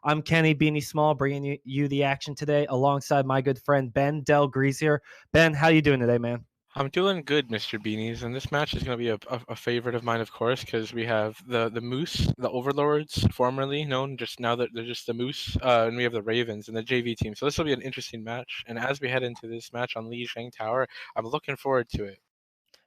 I'm Kenny Beanie Small, bringing you the action today, alongside my good friend Ben Del Greasier. Ben, how you doing today, man? I'm doing good, Mr. Beanies, and this match is going to be a favorite of mine, of course, because we have the Moose, the Overlords, formerly known, just now that they're just the Moose, and we have the Ravens and the JV team. So this will be an interesting match. And as we head into this match on Li Sheng Tower, I'm looking forward to it.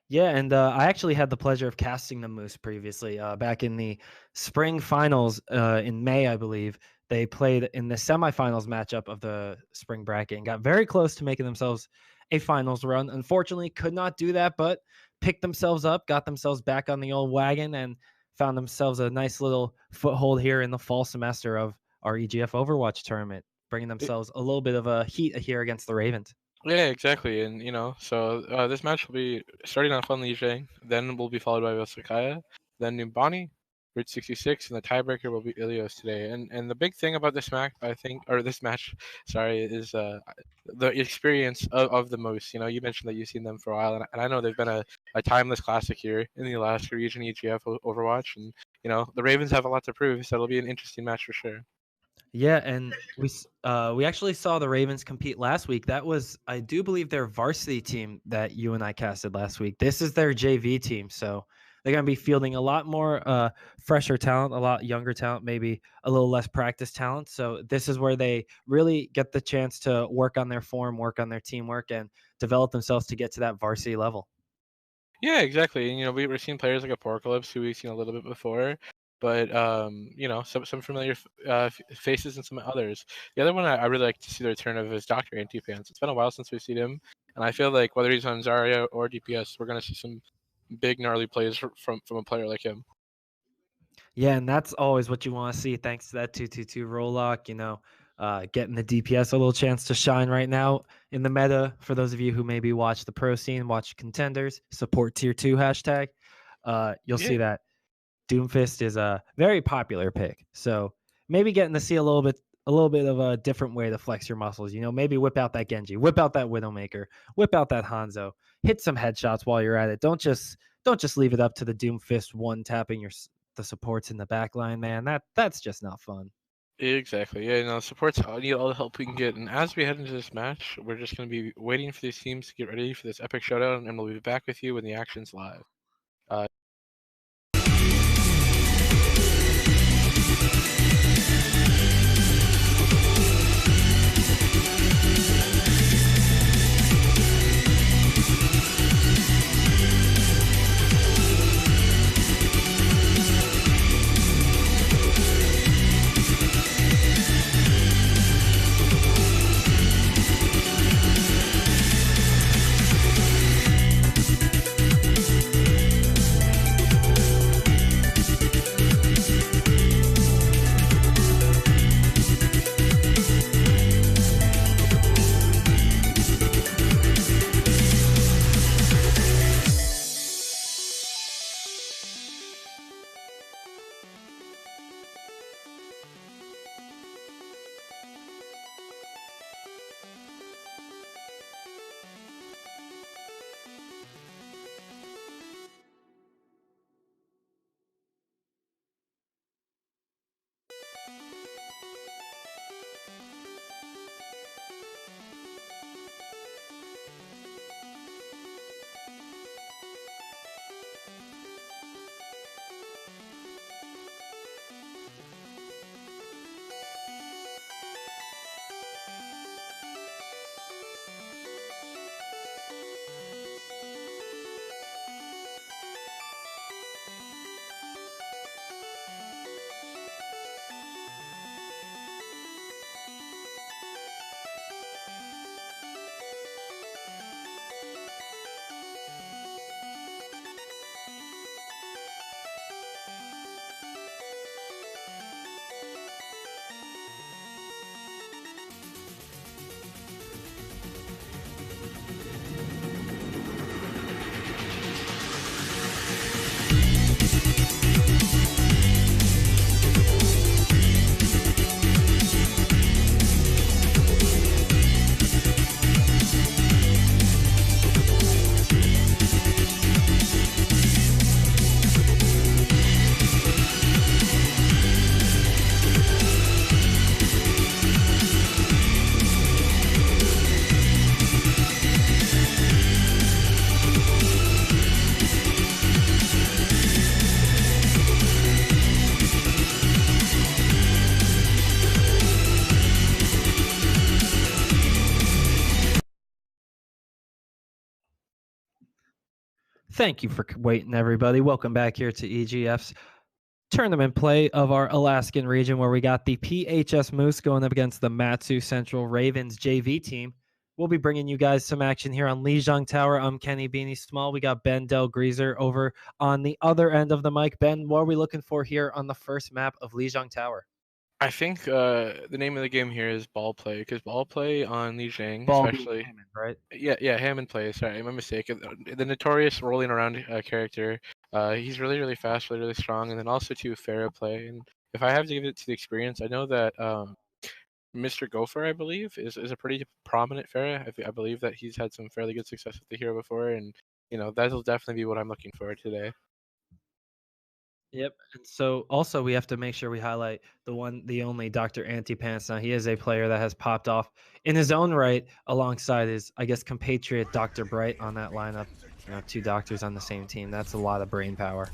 Yeah, and I actually had the pleasure of casting the Moose previously, back in the spring finals in May, I believe. They played in the semifinals matchup of the spring bracket and got very close to making themselves a finals run. Unfortunately, could not do that, but picked themselves up, got themselves back on the old wagon, and found themselves a nice little foothold here in the fall semester of our EGF Overwatch tournament, bringing themselves a little bit of a heat here against the Ravens. Yeah, exactly. And so this match will be starting off on Li Jing, then will be followed by Osakaya, then Numbani, Route 66, and the tiebreaker will be Ilios today. And the big thing about this match, I think, or this match, sorry, is the experience of the most. You mentioned that you've seen them for a while, and I know they've been a timeless classic here in the Alaska region EGF Overwatch, and the Ravens have a lot to prove, so it'll be an interesting match for sure. Yeah, and we actually saw the Ravens compete last week. That was, I do believe, their varsity team that you and I casted last week. This is their JV team, so they're going to be fielding a lot more fresher talent, a lot younger talent, maybe a little less practice talent. So this is where they really get the chance to work on their form, work on their teamwork, and develop themselves to get to that varsity level. Yeah, exactly. And we've seen players like Apocalypse, who we've seen a little bit before, but some familiar faces and some others. The other one I really like to see the return of is Doctor Antipants. It's been a while since we've seen him, and I feel like whether he's on Zarya or DPS, we're gonna see some big gnarly plays from a player like him. Yeah, and that's always what you want to see. Thanks to that 2-2-2 roll lock, getting the DPS a little chance to shine right now in the meta. For those of you who maybe watch the pro scene, watch contenders, support tier 2 hashtag, you'll Yeah, see that Doomfist is a very popular pick. So maybe getting to see a little bit of a different way to flex your muscles. Maybe whip out that Genji, whip out that Widowmaker, whip out that Hanzo, hit some headshots while you're at it. Don't just leave it up to the Doomfist one tapping the supports in the back line, man. That's just not fun. exactly. Yeah, supports need all the help we can get. And as we head into this match, we're just gonna be waiting for these teams to get ready for this epic showdown, and we'll be back with you when the action's live. Uh, Thank you for waiting, everybody. Welcome back here to EGF's tournament play of our Alaskan region, where we got the PHS Moose going up against the Matsu Central Ravens JV team. We'll be bringing you guys some action here on Lijiang Tower. I'm Kenny Beanie Small. We got Ben Del Greaser over on the other end of the mic. Ben, what are we looking for here on the first map of Lijiang Tower? I think the name of the game here is ball play, because ball play on Lijiang, Ball being especially. Hammond, right? Yeah, Hammond play. Sorry, my mistake. The notorious rolling around character. He's really fast, really strong, and then also to Farah play. And if I have to give it to the experience, I know that Mr. Gopher, I believe, is a pretty prominent Farah. I believe that he's had some fairly good success with the hero before, and that'll definitely be what I'm looking for today. Yep. And so also we have to make sure we highlight the only Dr. Antipants. Now he is a player that has popped off in his own right alongside his, I guess, compatriot Dr. Bright on that lineup. Two doctors on the same team. That's a lot of brain power.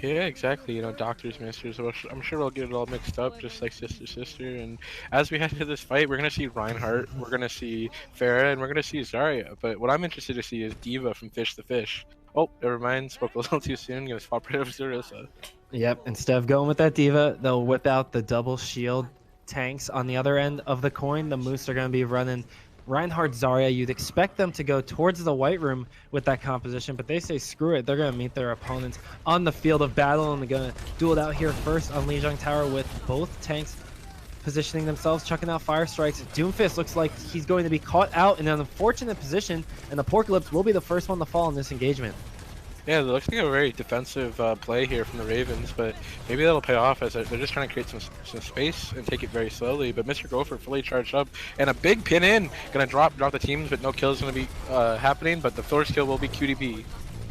Yeah, exactly. Doctors, misters. I'm sure we'll get it all mixed up, just like sister. And as we head into this fight, we're gonna see Reinhardt, we're gonna see Farah, and we're gonna see Zarya. But what I'm interested to see is Diva from Fish to Fish. Oh, never mind. Spoke a little too soon. Gonna swap right over to Zarya. Yep. Instead of going with that Diva, they'll whip out the double shield tanks on the other end of the coin. The Moose are going to be running Reinhardt Zarya. You'd expect them to go towards the White Room with that composition, but they say screw it. They're going to meet their opponents on the field of battle, and they're going to duel it out here first on Lijiang Tower with both tanks positioning themselves, chucking out fire strikes. Doomfist looks like he's going to be caught out in an unfortunate position, and the Porcalypse will be the first one to fall in this engagement. Yeah, it looks like a very defensive play here from the Ravens, but maybe that'll pay off as they're just trying to create some space and take it very slowly. But Mr. Gopher fully charged up, and a big pin in, gonna drop the teams, but no kills gonna be happening. But the first kill will be QDB.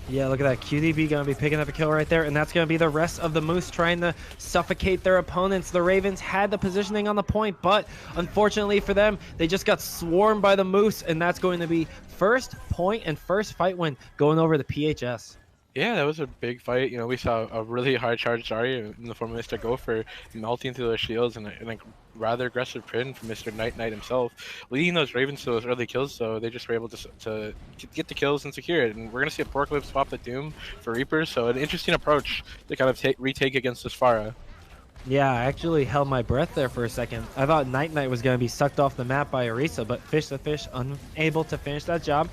Yeah, look at that. QDB going to be picking up a kill right there, and that's going to be the rest of the Moose trying to suffocate their opponents. The Ravens had the positioning on the point, but unfortunately for them, they just got swarmed by the Moose, and that's going to be first point and first fight win going over the PHS. Yeah, that was a big fight. We saw a really hard charge Zarya in the form of Mr. Gopher melting through those shields, and a rather aggressive print from Mr. Night himself, leading those Ravens to those early kills. So they just were able to get the kills and secure it. And we're gonna see a Porcalypse swap the Doom for Reapers. So an interesting approach to kind of retake against this Pharah. Yeah, I actually held my breath there for a second. I thought Night was going to be sucked off the map by Orisa, but Fish the Fish unable to finish that job.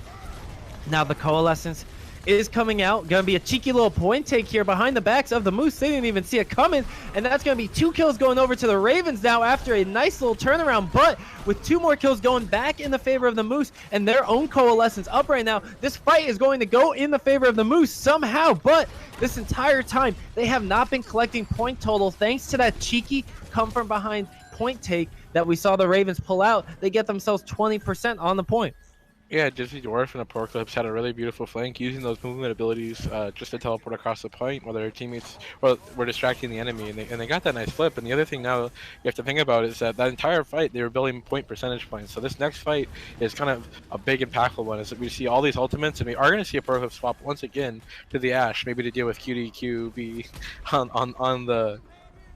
Now the Coalescence is coming out. Gonna be a cheeky little point take here behind the backs of the Moose. They didn't even see it coming, and that's gonna be 2 kills going over to the Ravens now after a nice little turnaround, but with 2 more kills going back in the favor of the Moose and their own Coalescence up right now. This fight is going to go in the favor of the Moose somehow, but this entire time they have not been collecting point total thanks to that cheeky come from behind point take that we saw the Ravens pull out. They get themselves 20% on the point. Yeah, Disney Dwarf and Apocalypse had a really beautiful flank using those movement abilities just to teleport across the point while their teammates were distracting the enemy, and they got that nice flip. And the other thing now you have to think about is that entire fight they were building point percentage points. So this next fight is kind of a big impactful one, is that we see all these ultimates, and we are going to see a Apocalypse swap once again to the Ashe, maybe to deal with QDQB on the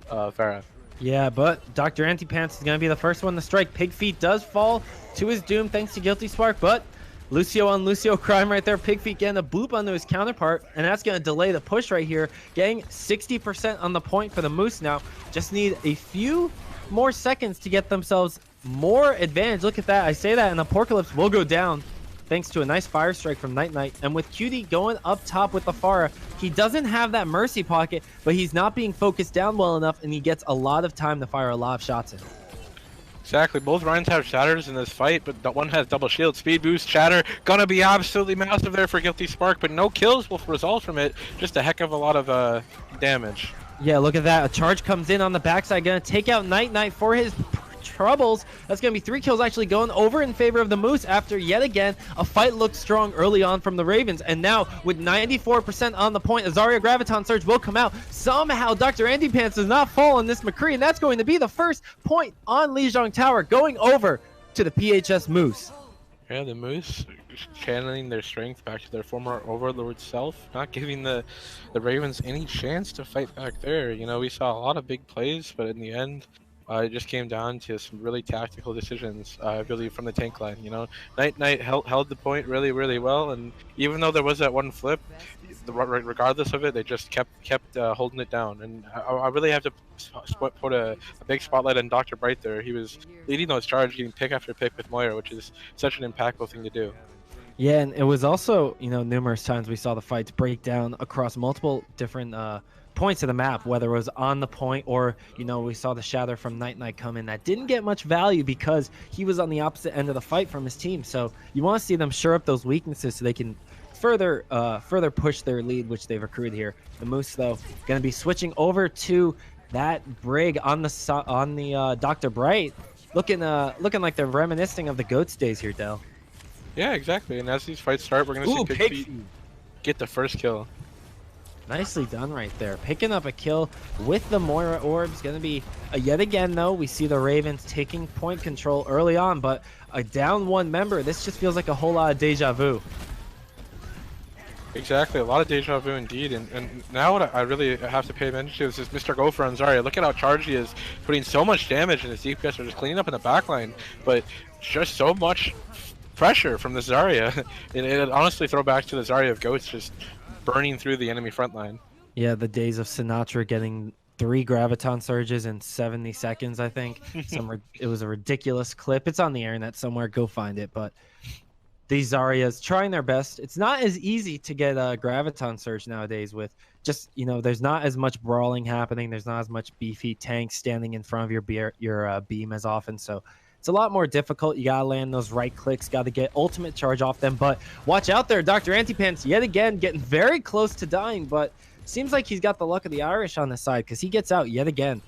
Pharah. Yeah, but Dr. Antipants is going to be the first one to strike. Pig Feet does fall to his doom thanks to Guilty Spark, but Lucio on Lucio crime right there. Pig Feet getting a boop onto his counterpart, and that's going to delay the push right here. Getting 60% on the point for the Moose now. Just need a few more seconds to get themselves more advantage. Look at that. I say that, and the Apocalypse will go down thanks to a nice fire strike from Night. And with QD going up top with the Pharah, he doesn't have that Mercy pocket, but he's not being focused down well enough, and he gets a lot of time to fire a lot of shots in. Exactly. Both Rhines have Shatters in this fight, but one has double shield. Speed boost, Shatter, gonna be absolutely massive there for Guilty Spark, but no kills will result from it. Just a heck of a lot of damage. Yeah, look at that. A charge comes in on the backside, gonna take out Night for his troubles. That's going to be 3 kills actually going over in favor of the Moose after yet again a fight looked strong early on from the Ravens, and now with 94% on the point, Azaria Graviton Surge will come out. Somehow Dr. Antipants does not fall on this McCree, and that's going to be the first point on Lijiang Tower going over to the PHS Moose. Yeah, the Moose channeling their strength back to their former Overlord self, not giving the Ravens any chance to fight back there. We saw a lot of big plays, but in the end, it just came down to some really tactical decisions, I believe, from the tank line. Night held the point really well, and even though there was that one flip, regardless of it, they just kept holding it down. And I really have to put a big spotlight on Dr. Bright there. He was leading those charges, getting pick after pick with Moira, which is such an impactful thing to do. Yeah, and it was also, numerous times we saw the fights break down across multiple different points of the map, whether it was on the point or, we saw the shatter from Night Knight come in that didn't get much value because he was on the opposite end of the fight from his team. So you want to see them shore up those weaknesses so they can further push their lead, which they've accrued here. The Moose, though, going to be switching over to that Brig on the Dr. Bright, looking like they're reminiscing of the Goats days here, Dell. Yeah, exactly. And as these fights start, we're going to see Pig Feet get the first kill. Nicely done right there. Picking up a kill with the Moira orbs. Going to be yet again, though, we see the Ravens taking point control early on, but a down one member. This just feels like a whole lot of deja vu. Exactly, a lot of deja vu indeed. And now what I really have to pay attention to is this Mr. Gopher on Zarya. Look at how charged he is, putting so much damage, and his DPS are just cleaning up in the backline. But just so much pressure from the Zarya. It honestly throw back to the Zarya of Goats just burning through the enemy front line. Yeah, the days of Sinatra getting 3 graviton surges in 70 seconds, I think. It was a ridiculous clip. It's on the internet somewhere. Go find it. But these Zaryas trying their best. It's not as easy to get a graviton surge nowadays with just, there's not as much brawling happening. There's not as much beefy tanks standing in front of your beam as often. So it's a lot more difficult. You got to land those right clicks, got to get ultimate charge off them. But watch out there. Dr. Antipants yet again getting very close to dying, but seems like he's got the luck of the Irish on the side because he gets out yet again.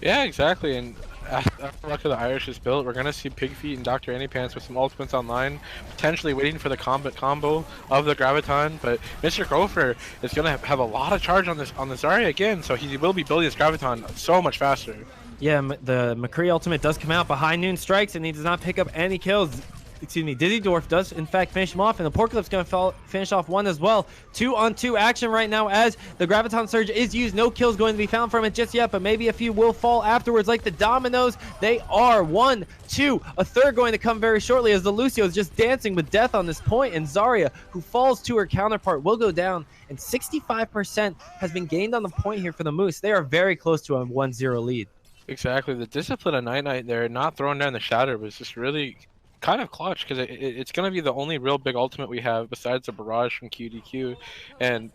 Yeah, exactly. And after luck of the Irish is built, we're going to see Pig Feet and Dr. Antipants with some ultimates online, potentially waiting for the combo of the Graviton. But Mr. Gopher is going to have a lot of charge on the Zarya again, so he will be building his Graviton so much faster. Yeah, the McCree ultimate does come out, but High Noon strikes, and he does not pick up any kills. Excuse me, Dizzy Dwarf does, in fact, finish him off, and the Porklip's going to finish off one as well. 2-on-2 action right now as the Graviton Surge is used. No kills going to be found from it just yet, but maybe a few will fall afterwards like the Dominoes. They are 1, 2, a third going to come very shortly as the Lucio is just dancing with death on this point, and Zarya, who falls to her counterpart, will go down, and 65% has been gained on the point here for the Moose. They are very close to a 1-0 lead. Exactly. The discipline of Night Knight there, not throwing down the Shatter, was just really kind of clutch because it's going to be the only real big ultimate we have besides the Barrage from QDQ. And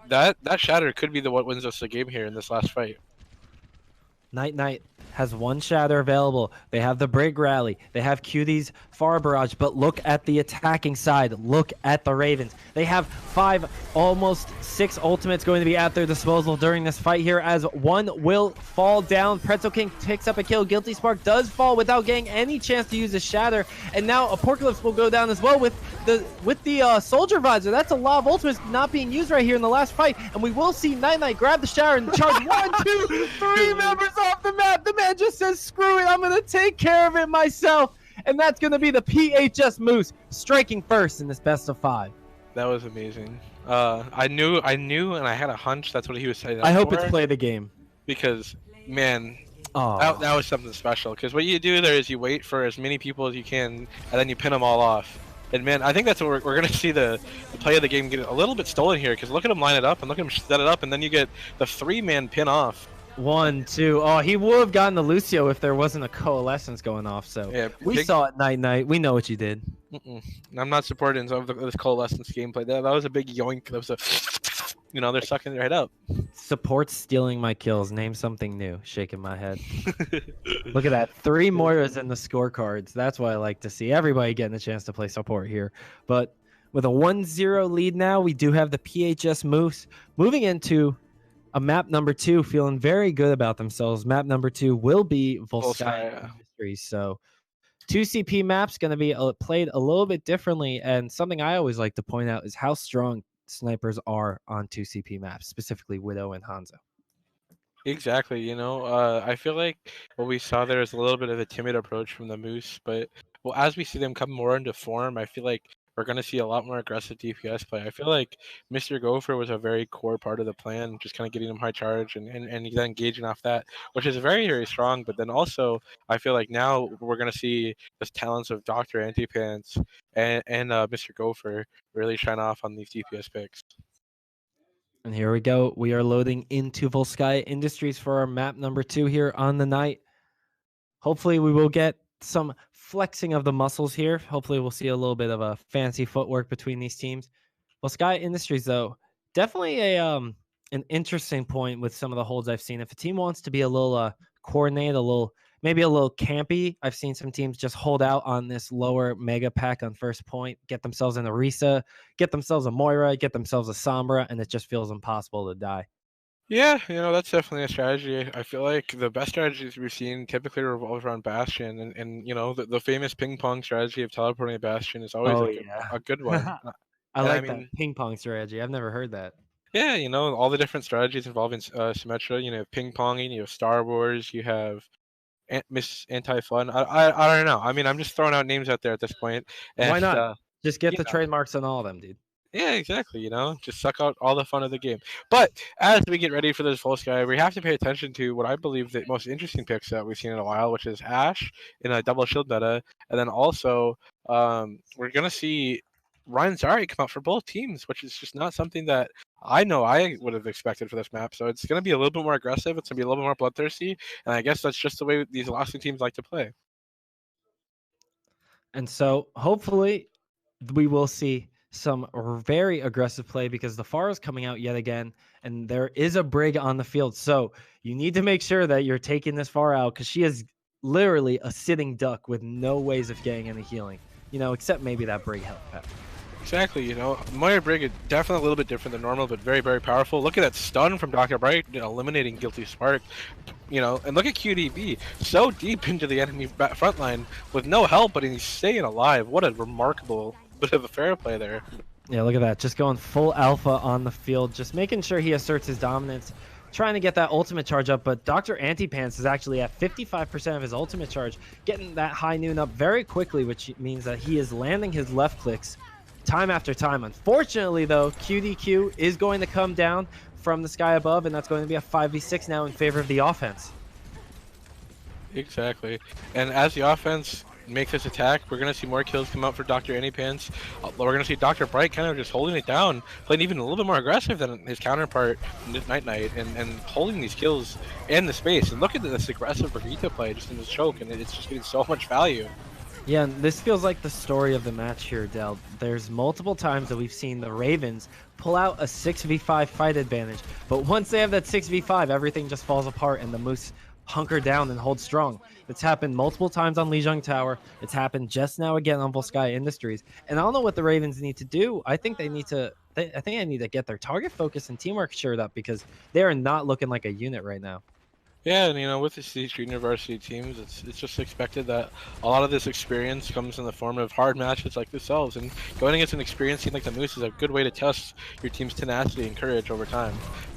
that Shatter could be what wins us the game here in this last fight. Night Knight has 1 shatter available. They have the Brig Rally. They have QD's Far Barrage. But look at the attacking side. Look at the Ravens. They have 5, almost 6 ultimates going to be at their disposal during this fight here as one will fall down. Pretzel King picks up a kill. Guilty Spark does fall without getting any chance to use a shatter. And now Apocalypse will go down as well with the Soldier Visor. That's a lot of ultimates not being used right here in the last fight. And we will see Night Knight grab the shatter and charge 1, 2, 3 members off the map. The man just says, screw it, I'm going to take care of it myself. And that's going to be the PHS Moose striking first in this best of 5. That was amazing. I knew, and I had a hunch that's what he was saying. I hope it's play the game. Because, man, that was something special. Because what you do there is you wait for as many people as you can, and then you pin them all off. And, man, I think that's what we're going to see the play of the game get a little bit stolen here. Because look at him line it up, and look at him set it up, and then you get the 3-man pin off. 1, 2. Oh, he would have gotten the Lucio if there wasn't a coalescence going off. So yeah, we saw it, Night Knight. We know what you did. I'm not supporting some of this coalescence gameplay. That was a big yoink. That was a, they're sucking their head up. Support stealing my kills. Name something new. Shaking my head. Look at that. 3 Moiras in the scorecards. That's what I like to see. Everybody getting a chance to play support here. But with a 1-0 lead now, we do have the PHS Moose moving into a map number 2, feeling very good about themselves. Map number 2 will be Volskaya Industries. So 2 CP maps going to be played a little bit differently. And something I always like to point out is how strong snipers are on 2 CP maps, specifically Widow and Hanzo. Exactly. I feel like what we saw there is a little bit of a timid approach from the Moose. But as we see them come more into form, I feel like we're going to see a lot more aggressive DPS play. I feel like Mr. Gopher was a very core part of the plan, just kind of getting him high charge and then engaging off that, which is very, very strong. But then also, I feel like now we're going to see the talents of Dr. Antipants and Mr. Gopher really shine off on these DPS picks. And here we go. We are loading into Volskaya Industries for our map number 2 here on the night. Hopefully we will get some flexing of the muscles here. Hopefully we'll see a little bit of a fancy footwork between these teams. Volskaya Industries, though, definitely an interesting point with some of the holds I've seen. If a team wants to be a little coordinated, maybe a little campy, I've seen some teams just hold out on this lower mega pack on first point, get themselves an Orisa, get themselves a Moira, get themselves a Sombra, and it just feels impossible to die. Yeah, that's definitely a strategy. I feel like the best strategies we've seen typically revolve around Bastion, and the famous ping pong strategy of teleporting a Bastion is always Oh, like yeah. a good one. I And I like that mean, ping pong strategy. I've never heard that. yeah, all the different strategies involving Symmetra. You have ping ponging, you have Star Wars, you have Miss Anti Fun. I don't know. I mean, I'm just throwing out names out there at this point, and Why not? Just get you the know, trademarks on all of them, dude. yeah, exactly. Just suck out all the fun of the game. But as we get ready for this full sky, we have to pay attention to what I believe the most interesting picks that we've seen in a while, which is Ashe in a double shield meta, and then also we're gonna see Ryan Zari come out for both teams, which is just not something that I know I would have expected for this map. So it's gonna be a little bit more aggressive. It's gonna be a little bit more bloodthirsty, and I guess that's just the way these last two teams like to play. And so hopefully we will see some very aggressive play because the FAR is coming out yet again, and there is a Brig on the field. So you need to make sure that you're taking this FAR out because she is literally a sitting duck with no ways of getting any healing, except maybe that Brig health pack. Exactly, Moira Brig is definitely a little bit different than normal, but very, very powerful. Look at that stun from Dr. Bright, eliminating Guilty Spark, and look at QDB, so deep into the enemy front line with no help, but he's staying alive. What a remarkable bit of a fair play there. Yeah, look at that. Just going full alpha on the field, just making sure he asserts his dominance, trying to get that ultimate charge up. But Dr. Antipants is actually at 55% of his ultimate charge, getting that high noon up very quickly, which means that he is landing his left clicks time after time. Unfortunately, though, QDQ is going to come down from the sky above, and that's going to be a 5v6 now in favor of the offense. Exactly. And as the offense makes this attack, we're going to see more kills come out for Dr. Anypants. We're going to see Dr. Bright kind of just holding it down, playing even a little bit more aggressive than his counterpart, Night Knight, and holding these kills in the space. And look at this aggressive Brigitte play just in this choke, and it's just getting so much value. Yeah, and this feels like the story of the match here, Del. There's multiple times that we've seen the Ravens pull out a 6v5 fight advantage, but once they have that 6v5, everything just falls apart and the Moose hunker down and hold strong. It's happened multiple times on Lijiang Tower. It's happened just now again on Volskaya Industries. And I don't know what the Ravens need to do. I think they need to get their target focus and teamwork shored up because they are not looking like a unit right now. Yeah, and with these university teams, it's just expected that a lot of this experience comes in the form of hard matches like themselves, and going against an experienced team like the Moose is a good way to test your team's tenacity and courage over time.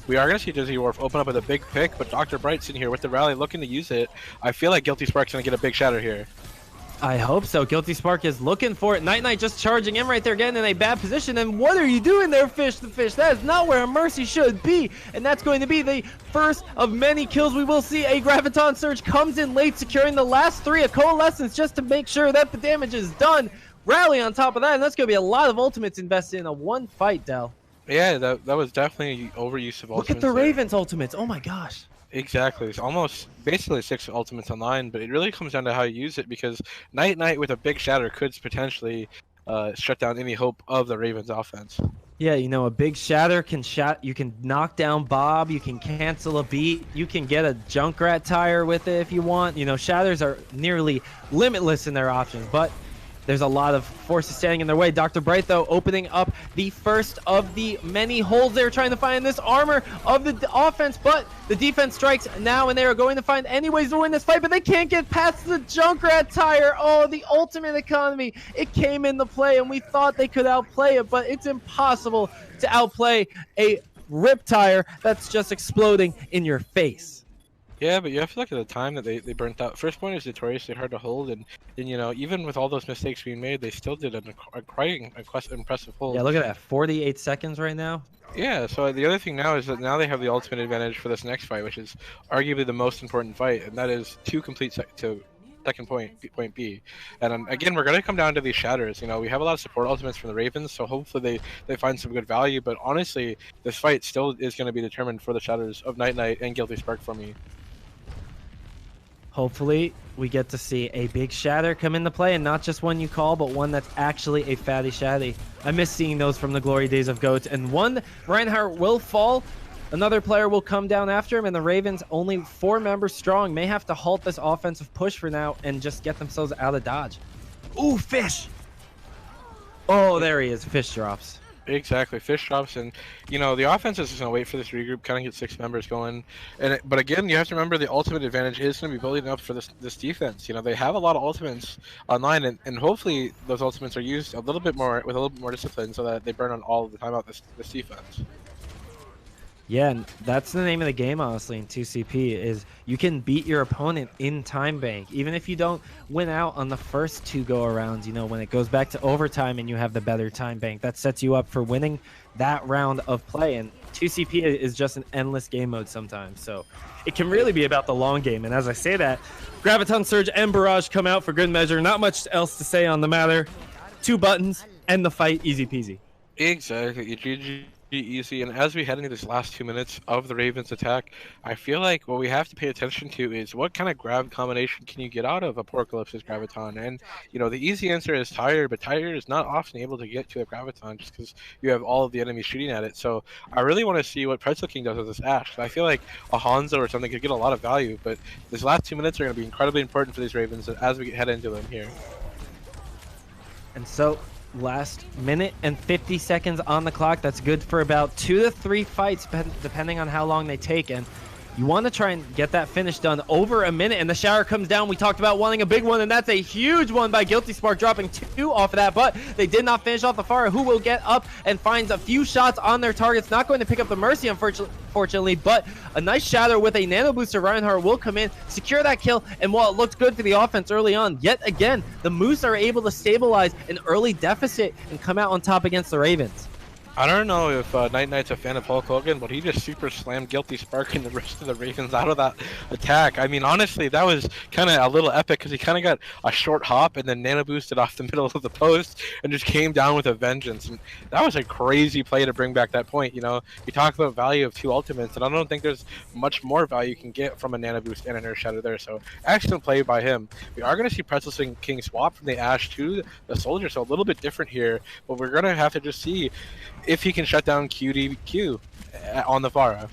We are going to see Dizzy Wharf open up with a big pick, but Dr. Bright's in here with the rally looking to use it. I feel like Guilty Spark's going to get a big shatter here. I hope so. Guilty Spark is looking for it. Night Knight just charging in right there, getting in a bad position. And what are you doing there, Fish the Fish? That is not where a Mercy should be. And that's going to be the first of many kills we will see. A Graviton Surge comes in late, securing the last 3. A Coalescence just to make sure that the damage is done. Rally on top of that, and that's going to be a lot of ultimates invested in a one fight, Del. Yeah, that was definitely overuse of ultimates. Look at the Ravens ultimates. Oh my gosh. Exactly. It's almost basically 6 ultimates online, but it really comes down to how you use it because Night Knight with a big shatter could potentially shut down any hope of the Ravens offense. Yeah, a big shatter can you can knock down Bob, you can cancel a beat, you can get a Junkrat tire with it if you want. Shatters are nearly limitless in their options, but there's a lot of forces standing in their way. Dr. Bright, though, opening up the first of the many holes they're trying to find in this armor of the offense, but the defense strikes now, and they are going to find any ways to win this fight, but they can't get past the Junkrat tire. Oh, the ultimate economy. It came into play, and we thought they could outplay it, but it's impossible to outplay a rip tire that's just exploding in your face. Yeah, but you have to look at the time that they burnt out. First point is notoriously hard to hold, and even with all those mistakes being made, they still did a quite impressive hold. Yeah, look at that, 48 seconds right now. Yeah, so the other thing now is that now they have the ultimate advantage for this next fight, which is arguably the most important fight, and that is 2 complete second point B. And again, we're going to come down to these shatters. You know, we have a lot of support ultimates from the Ravens, so hopefully they find some good value. But honestly, this fight still is going to be determined for the shatters of Night Knight and Guilty Spark for me. Hopefully, we get to see a big shatter come into play, and not just one you call, but one that's actually a fatty shatty. I miss seeing those from the glory days of GOAT. And one Reinhardt will fall. Another player will come down after him, and the Ravens, only 4 members strong, may have to halt this offensive push for now and just get themselves out of dodge. Ooh, Fish! Oh, there he is. Fish drops. Exactly, Fish drops, and you know the offense is just gonna wait for this regroup, kind of get 6 members going. But again, you have to remember the ultimate advantage is gonna be building up for this defense. You know they have a lot of ultimates online, and hopefully those ultimates are used a little bit more with a little bit more discipline, so that they burn on all of the time out this defense. Yeah, and that's the name of the game, honestly, in 2CP, is you can beat your opponent in time bank. Even if you don't win out on the first 2 go-arounds, you know, when it goes back to overtime and you have the better time bank, that sets you up for winning that round of play. And 2CP is just an endless game mode sometimes, so it can really be about the long game. And as I say that, Graviton Surge and Barrage come out for good measure. Not much else to say on the matter. 2 buttons, end the fight, easy peasy. Exactly, GG. Easy. And as we head into this last 2 minutes of the Ravens attack, I feel like what we have to pay attention to is what kind of grab combination can you get out of Apocalypse's Graviton. And you know the easy answer is Tire, but Tire is not often able to get to a Graviton just because you have all of the enemies shooting at it. So I really want to see what Pretzel King does with this Ashe. I feel like a Hanzo or something could get a lot of value, but these last 2 minutes are going to be incredibly important for these Ravens as we head into them here. And so last minute and 50 seconds on the clock. That's good for about 2 to 3 fights, depending on how long they take. And you want to try and get that finish done over a minute. And the shower comes down. We talked about wanting a big one, and that's a huge one by Guilty Spark, dropping 2 off of that. But they did not finish off the Pharah, who will get up and finds a few shots on their targets. Not going to pick up the Mercy, unfortunately, but a nice shatter with a nano booster. Reinhardt will come in, secure that kill, and while it looked good for the offense early on, yet again, the Moose are able to stabilize an early deficit and come out on top against the Ravens. I don't know if Night Knight's a fan of Hulk Hogan, but he just super slammed Guilty Spark and the rest of the Ravens out of that attack. I mean, honestly, that was kind of a little epic because he kind of got a short hop and then nano boosted off the middle of the post and just came down with a vengeance. And that was a crazy play to bring back that point. You know, we talk about value of 2 ultimates, and I don't think there's much more value you can get from a nano boost and an Earth Shatter there. So excellent play by him. We are going to see Pretzel King swap from the Ashe to the Soldier, so a little bit different here, but we're going to have to just see if he can shut down QDQ on the Pharah.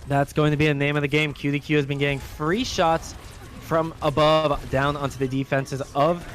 That's going to be the name of the game. QDQ has been getting free shots from above down onto the defenses of,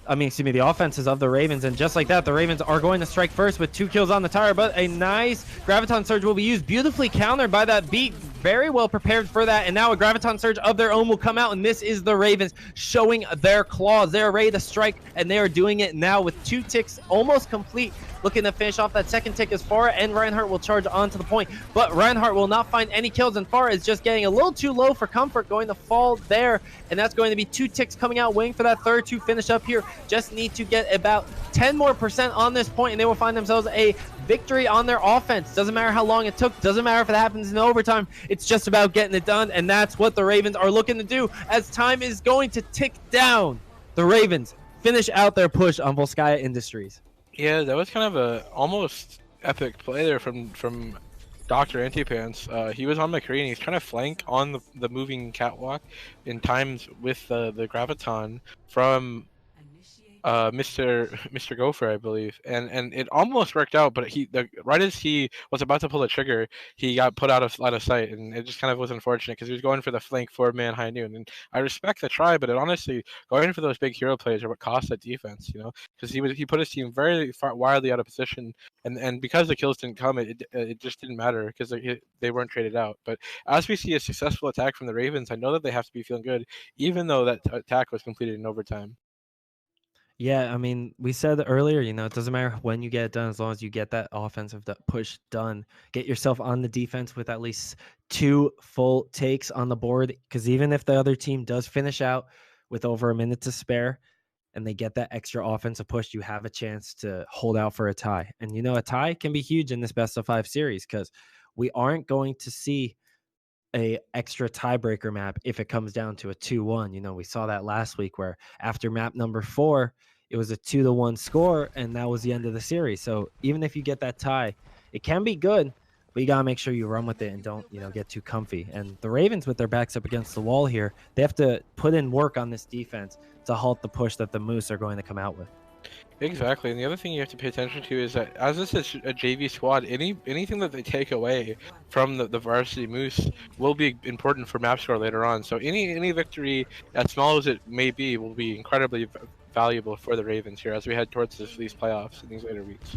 the offenses of the Ravens. And just like that, the Ravens are going to strike first with 2 kills on the tire, but a nice Graviton Surge will be used. Beautifully countered by that beat. Very well prepared for that. And now a Graviton Surge of their own will come out, and this is the Ravens showing their claws. They're ready to strike, and they are doing it now with 2 ticks almost complete. Looking to finish off that second tick as Pharah and Reinhardt will charge onto the point, but Reinhardt will not find any kills, and Pharah is just getting a little too low for comfort, going to fall there, and that's going to be 2 ticks coming out, waiting for that third to finish up here. Just need to get about 10 more % on this point, and they will find themselves a victory on their offense. Doesn't matter how long it took, doesn't matter if it happens in overtime, it's just about getting it done, and that's what the Ravens are looking to do as time is going to tick down. The Ravens finish out their push on Volskaya Industries. Yeah, that was kind of a almost epic play there from Dr. Antipants. He was on McCree and he's trying to flank on the moving catwalk in times with the Graviton from Mr. Gopher, I believe, and it almost worked out, but right as he was about to pull the trigger, he got put out of sight, and it just kind of was unfortunate because he was going for the flank 4-man high noon, and I respect the try, but it honestly going for those big hero plays are what cost that defense, you know, because he put his team very wildly out of position, and because the kills didn't come, it just didn't matter because they weren't traded out. But as we see a successful attack from the Ravens, I know that they have to be feeling good, even though that attack was completed in overtime. Yeah, I mean, we said earlier, you know, it doesn't matter when you get it done as long as you get that offensive push done. Get yourself on the defense with at least 2 full takes on the board, because even if the other team does finish out with over a minute to spare and they get that extra offensive push, you have a chance to hold out for a tie. And, you know, a tie can be huge in this best of 5 series because we aren't going to see a extra tiebreaker map if it comes down to a 2-1. You know, we saw that last week where after map number 4, it was a 2-1 score, and that was the end of the series. So even if you get that tie, it can be good, but you gotta make sure you run with it and don't, get too comfy. And the Ravens, with their backs up against the wall here, they have to put in work on this defense to halt the push that the Moose are going to come out with. Exactly, and the other thing you have to pay attention to is that as this is a JV squad, anything that they take away from the varsity Moose will be important for map score later on. So any victory, as small as it may be, will be incredibly valuable for the Ravens here as we head towards these playoffs in these later weeks.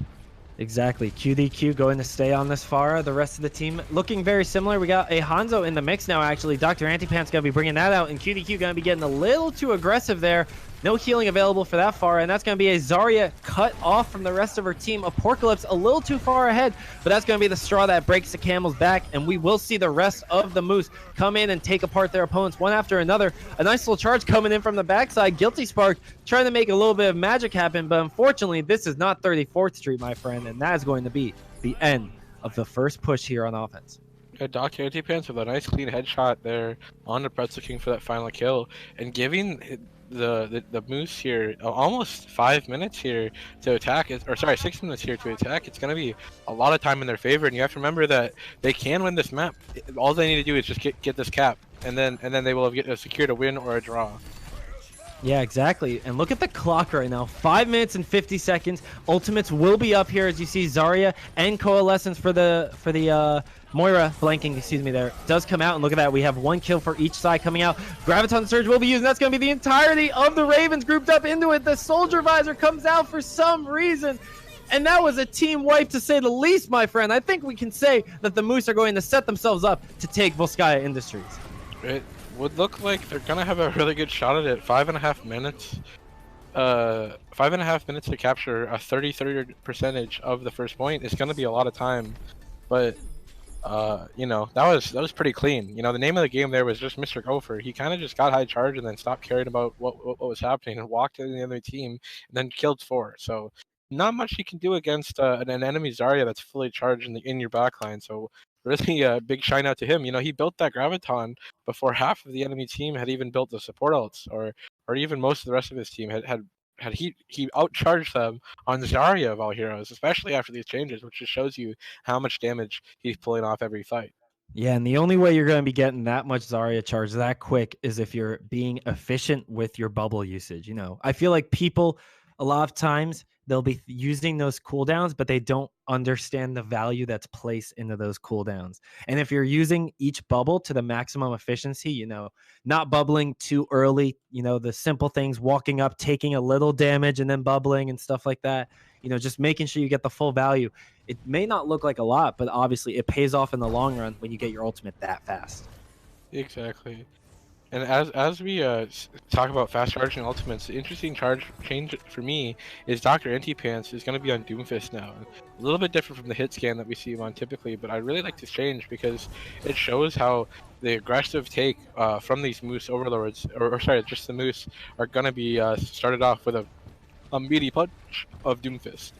Exactly. QDQ going to stay on this Pharah. The rest of the team looking very similar. We got a Hanzo in the mix now, actually. Dr. Antipant's going to be bringing that out, and QDQ going to be getting a little too aggressive there. No healing available for that Pharah, and that's going to be a Zarya cut off from the rest of her team. Apocalypse a little too far ahead, but that's going to be the straw that breaks the camel's back, and we will see the rest of the Moose come in and take apart their opponents one after another. A nice little charge coming in from the backside. Guilty Spark trying to make a little bit of magic happen, but unfortunately, this is not 34th Street, my friend, and that is going to be the end of the first push here on offense. Dr. Antipants with a nice clean headshot there on the Pretzel King for that final kill, and giving the Moose here almost 5 minutes here to attack, or sorry, 6 minutes here to attack. It's going to be a lot of time in their favor, and you have to remember that they can win this map. All they need to do is just get this cap, and then they will have secured a win or a draw. Yeah, exactly. And look at the clock right now. 5 minutes and 50 seconds. Ultimates will be up here as you see Zarya and Coalescence for the Moira blanking, excuse me, there does come out, and look at that. We have 1 kill for each side coming out. Graviton Surge will be used, and that's going to be the entirety of the Ravens grouped up into it. The Soldier Visor comes out for some reason, and that was a team wipe to say the least, my friend. I think we can say that the Moose are going to set themselves up to take Volskaya Industries. It would look like they're going to have a really good shot at it. 5.5 minutes. 5.5 minutes to capture a 30 percentage of the first point is going to be a lot of time, but you know, that was pretty clean. You know, the name of the game there was just Mr. Gopher. He kind of just got high charge and then stopped caring about what was happening and walked in the other team and then killed 4. So not much you can do against an enemy Zarya that's fully charged in your backline. So really a big shine out to him. You know, he built that Graviton before half of the enemy team had even built the support ults, or even most of the rest of his team had he outcharged them on Zarya of all heroes, especially after these changes, which just shows you how much damage he's pulling off every fight. Yeah, and the only way you're going to be getting that much Zarya charge that quick is if you're being efficient with your bubble usage. You know, I feel like people, a lot of times, they'll be using those cooldowns, but they don't understand the value that's placed into those cooldowns. And if you're using each bubble to the maximum efficiency, you know, not bubbling too early, you know, the simple things, walking up, taking a little damage and then bubbling and stuff like that, you know, just making sure you get the full value. It may not look like a lot, but obviously it pays off in the long run when you get your ultimate that fast. Exactly. And as we talk about fast charging ultimates, the interesting change for me is Dr. Antipants is going to be on Doomfist now. A little bit different from the hit scan that we see him on typically, but I really like this change because it shows how the aggressive take from these Moose overlords, or sorry, just the Moose, are going to be started off with a meaty punch of Doomfist.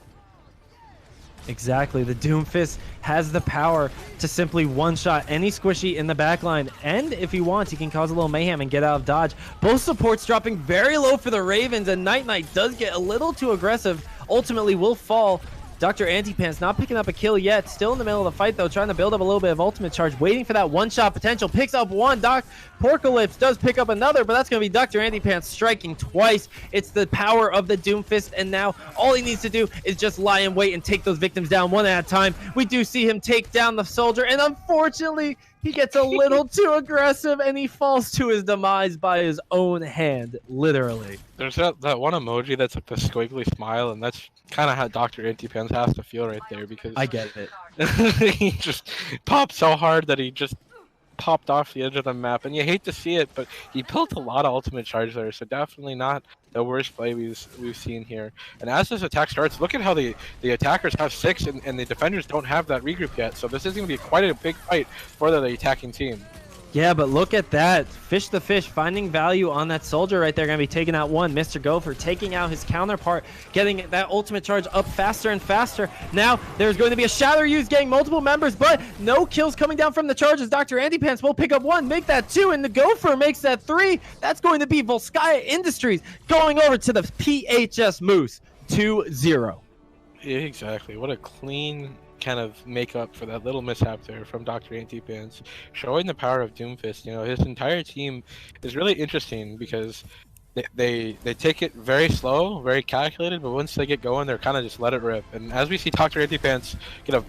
Exactly. The Doomfist has the power to simply one-shot any squishy in the backline, and if he wants, he can cause a little mayhem and get out of dodge. Both supports dropping very low for the Ravens, and Night Knight does get a little too aggressive. Ultimately will fall. Dr. Antipants not picking up a kill yet. Still in the middle of the fight, though, trying to build up a little bit of ultimate charge, waiting for that one-shot potential. Picks up one. Porcalypse does pick up another, but that's going to be Dr. Antipants striking twice. It's the power of the Doomfist, and now all he needs to do is just lie in wait and take those victims down one at a time. We do see him take down the soldier, and unfortunately, he gets a little too aggressive, and he falls to his demise by his own hand, literally. There's that one emoji that's like the squiggly smile, and that's kind of how Dr. Antipants has to feel right there, because I get it. he just popped so hard that he just popped off the edge of the map, and you hate to see it, but he built a lot of ultimate charge there, so definitely not the worst play we've seen here. And as this attack starts, look at how the attackers have 6 and the defenders don't have that regroup yet, so this is going to be quite a big fight for the attacking team. Yeah, but look at that. Fish the fish, finding value on that soldier right there. Going to be taking out one. Mr. Gopher taking out his counterpart, getting that ultimate charge up faster and faster. Now, there's going to be a shatter used, getting multiple members, but no kills coming down from the charges. Dr. Andy Pants will pick up one, make that two, and the Gopher makes that three. That's going to be Volskaya Industries going over to the PHS Moose 2-0. Yeah, exactly. What a clean kind of make up for that little mishap there from Dr. Antipants, showing the power of Doomfist. You know, his entire team is really interesting because they take it very slow, very calculated, but once they get going, they're kind of just let it rip. And as we see Dr. Antipants get a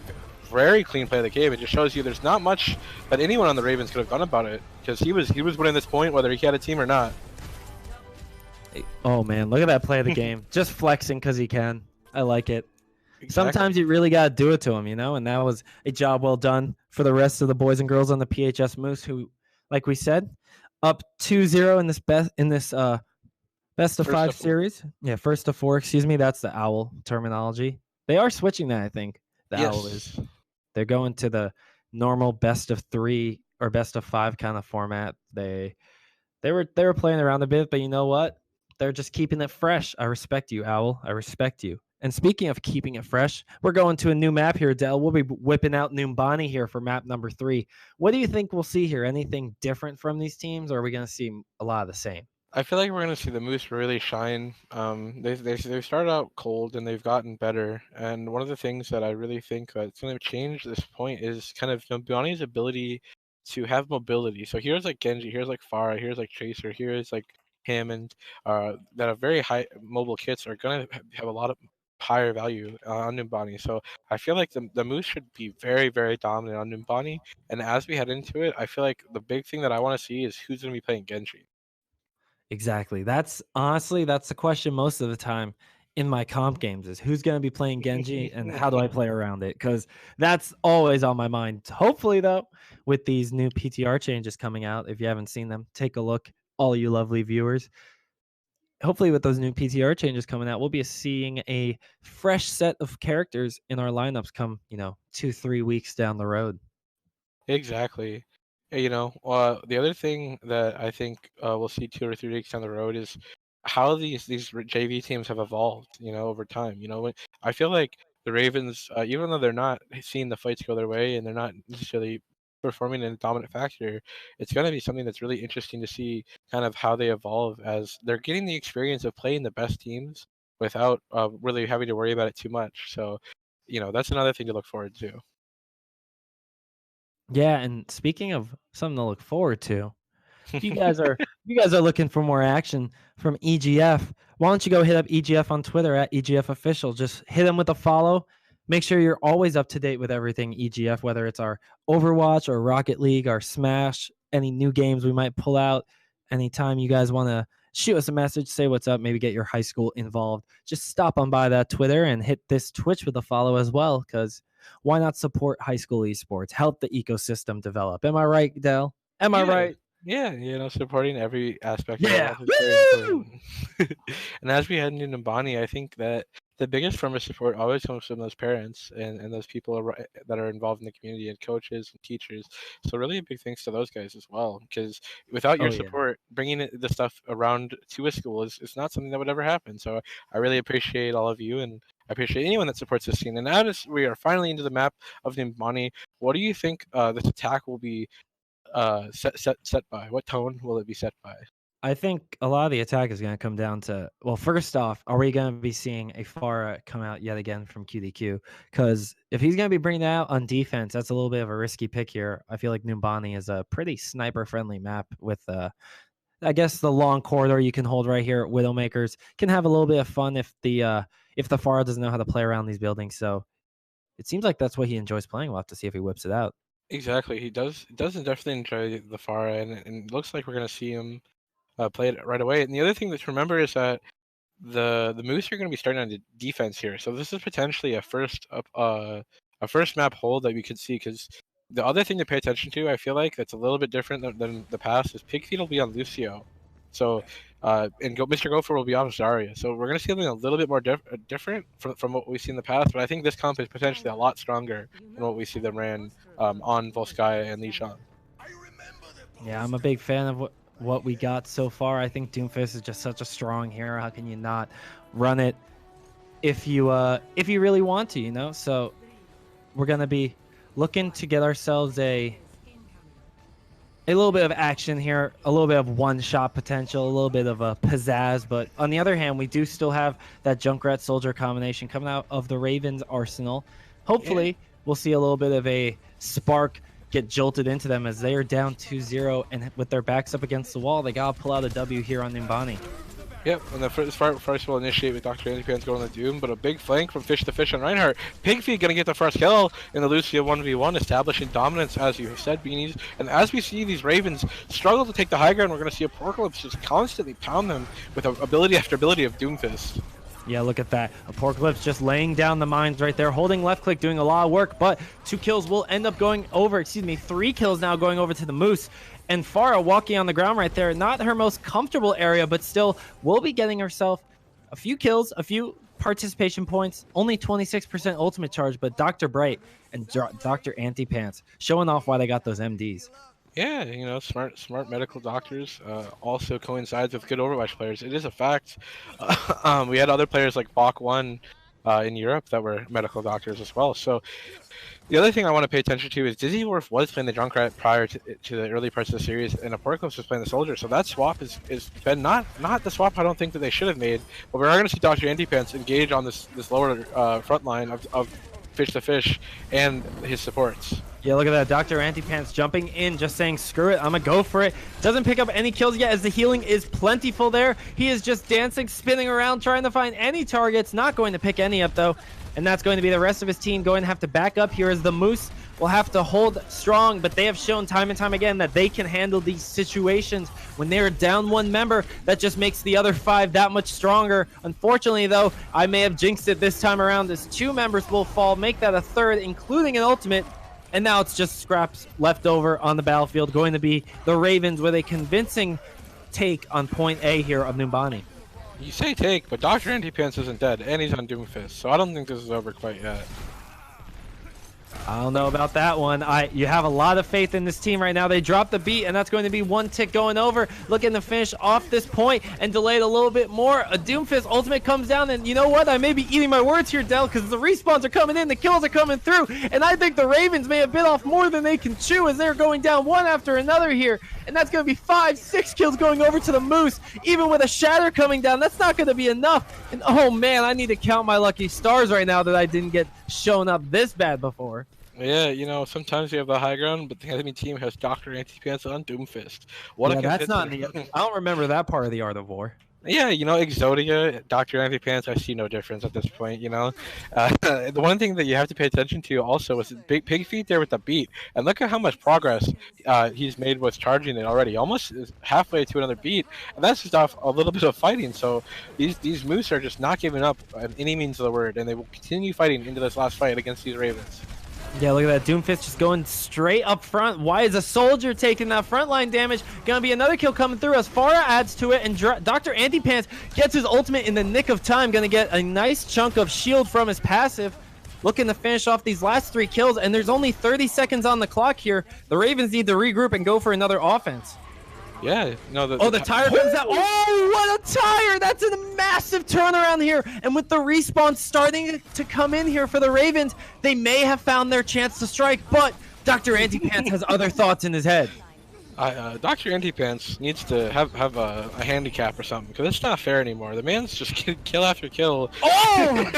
very clean play of the game, it just shows you there's not much that anyone on the Ravens could have done about it, because he was winning this point whether he had a team or not. Oh man, look at that play of the game. Just flexing because he can. I like it. Exactly. Sometimes you really got to do it to him, you know, and that was a job well done for the rest of the boys and girls on the PHS Moose, who, like we said, up 2-0 in this best of five series. Yeah, first of four, excuse me. That's the OWL terminology. They are switching that, I think. The OWL is. They're going to the normal best of three or best of five kind of format. They were playing around a bit, but you know what? They're just keeping it fresh. I respect you, OWL. I respect you. And speaking of keeping it fresh, we're going to a new map here, Dell. We'll be whipping out Numbani here for map number 3. What do you think we'll see here? Anything different from these teams, or are we going to see a lot of the same? I feel like we're going to see the Moose really shine. They've started out cold and they've gotten better. And one of the things that I really think that's going to change this point is kind of Numbani's ability to have mobility. So here's like Genji, here's like Pharah, here's like Tracer, here's like Hammond, that are very high mobile kits are going to have a lot of higher value on Numbani. So I feel like the Moose should be very, very dominant on Numbani. And as we head into it, I feel like the big thing that I want to see is who's going to be playing Genji. Exactly. That's the question most of the time in my comp games is who's going to be playing Genji and how do I play around it? Because that's always on my mind. Hopefully, though, with these new PTR changes coming out, if you haven't seen them, take a look, all you lovely viewers. Hopefully, with those new PTR changes coming out, we'll be seeing a fresh set of characters in our lineups come, 2-3 weeks down the road. Exactly. The other thing that I think we'll see 2 or 3 weeks down the road is how these JV teams have evolved, over time. I feel like the Ravens, even though they're not seeing the fights go their way and they're not necessarily performing in a dominant factor, it's going to be something that's really interesting to see kind of how they evolve as they're getting the experience of playing the best teams without really having to worry about it too much. So, that's another thing to look forward to. Yeah, and speaking of something to look forward to, if you guys are looking for more action from EGF, why don't you go hit up EGF on Twitter at EGF Official. Just hit them with a follow. Make sure you're always up to date with everything EGF, whether it's our Overwatch or Rocket League or Smash, any new games we might pull out. Anytime you guys want to shoot us a message, say what's up, maybe get your high school involved, just stop on by that Twitter and hit this Twitch with a follow as well, because why not support high school esports? Help the ecosystem develop. Am I right, Dell? Am I right? Yeah, supporting every aspect Yeah. of life is very important. And as we head into Numbani, I think that the biggest form of support always comes from those parents and those people that are involved in the community and coaches and teachers. So really a big thanks to those guys as well, because without your support, bringing the stuff around to a school is not something that would ever happen. So I really appreciate all of you, and I appreciate anyone that supports this scene. And now we are finally into the map of Numbani. What do you think this attack will be set by? What tone will it be set by? I think a lot of the attack is going to come down to, well, first off, are we going to be seeing a Pharah come out yet again from QDQ? Because if he's going to be bringing that out on defense, that's a little bit of a risky pick here. I feel like Numbani is a pretty sniper-friendly map with, I guess, the long corridor you can hold right here at Widowmakers. Can have a little bit of fun if the Pharah doesn't know how to play around these buildings. So it seems like that's what he enjoys playing. We'll have to see if he whips it out. Exactly, he does definitely enjoy the Pharah, and it looks like we're going to see him play it right away. And the other thing to remember is that the Moose are going to be starting on the defense here, so this is potentially a first map hold that we could see. Because the other thing to pay attention to, I feel like that's a little bit different than the past, is Pigfeet will be on Lucio, so Mr. Gopher will be on Zarya. So we're going to see something a little bit more different from what we've seen in the past. But I think this comp is potentially a lot stronger than what we see them ran on Volskaya and Lishan. Yeah, I'm a big fan of what we got so far. I think Doomfist is just such a strong hero. How can you not run it if you really want to, you know? So we're gonna be looking to get ourselves a little bit of action here, a little bit of one-shot potential, a little bit of a pizzazz. But on the other hand, we do still have that Junkrat Soldier combination coming out of the Ravens arsenal. Hopefully, we'll see a little bit of a spark get jolted into them as they are down 2-0, and with their backs up against the wall, they gotta pull out a W here on Nimbani. Yep, and the first will initiate with Dr. Andypan's going to Doom, but a big flank from Fish to Fish on Reinhardt. Pigfeet going to get the first kill in the Lucio 1v1, establishing dominance, as you have said, Beanies. And as we see these Ravens struggle to take the high ground, we're going to see Apocalypse just constantly pound them with ability after ability of Doomfist. Yeah, look at that. Apocalypse just laying down the mines right there, holding left click, doing a lot of work, but 2 kills will end up going over, 3 kills now going over to the Moose. And Farah walking on the ground right there, not her most comfortable area, but still will be getting herself a few kills, a few participation points, only 26% ultimate charge, but Dr. Bright and Dr. Antipants showing off why they got those MDs. Yeah, you know, smart medical doctors also coincides with good Overwatch players. It is a fact. We had other players like Bach1 in Europe that were medical doctors as well. So the other thing I want to pay attention to is Dizzy Wolf was playing the Junkrat prior to the early parts of the series, and Apocalypse was playing the Soldier. So that swap is been not the swap I don't think that they should have made. But we are going to see Dr. Antipants engage on this lower front line of Fish to Fish and his supports. Yeah, look at that. Dr. Antipants jumping in, just saying, screw it, I'm going to go for it. Doesn't pick up any kills yet as the healing is plentiful there. He is just dancing, spinning around, trying to find any targets. Not going to pick any up, though. And that's going to be the rest of his team going to have to back up here as the Moose will have to hold strong. But they have shown time and time again that they can handle these situations. When they're down 1 member, that just makes the other 5 that much stronger. Unfortunately, though, I may have jinxed it this time around as 2 members will fall, make that a 3rd, including an ultimate. And now it's just scraps left over on the battlefield, going to be the Ravens with a convincing take on point A here of Numbani. You say take, but Dr. Antipants isn't dead, and he's on Doomfist, so I don't think this is over quite yet. I don't know about that one. You have a lot of faith in this team right now. They dropped the beat, and that's going to be 1 tick going over. Looking to finish off this point and delay it a little bit more. A Doomfist ultimate comes down, and you know what? I may be eating my words here, Dell, because the respawns are coming in, the kills are coming through, and I think the Ravens may have bit off more than they can chew as they're going down one after another here. And that's going to be 5, 6 kills going over to the Moose. Even with a Shatter coming down, that's not going to be enough. And oh man, I need to count my lucky stars right now that I didn't get shown up this bad before. Yeah, you know, sometimes you have the high ground, but the enemy team has Dr. Antipants on Doomfist. That's not the, I don't remember that part of the Art of War. Yeah, you know, Exodia, Dr. Antipants, I see no difference at this point, you know. The one thing that you have to pay attention to also is big Pigfeet there with the beat. And look at how much progress he's made with charging it already. Almost halfway to another beat. And that's just off a little bit of fighting. So these Moose are just not giving up in any means of the word. And they will continue fighting into this last fight against these Ravens. Yeah, look at that. Doomfist just going straight up front. Why is a Soldier taking that frontline damage? Gonna be another kill coming through as Farah adds to it, and Dr. Antipants gets his ultimate in the nick of time. Gonna get a nice chunk of shield from his passive. Looking to finish off these last 3 kills, and there's only 30 seconds on the clock here. The Ravens need to regroup and go for another offense. Yeah, no. The tire comes out. Oh, what a tire! That's a massive turnaround here. And with the respawn starting to come in here for the Ravens, they may have found their chance to strike, but Dr. Antipants has other thoughts in his head. Dr. Antipants needs to have a handicap or something, because it's not fair anymore. The man's just kill after kill. Oh!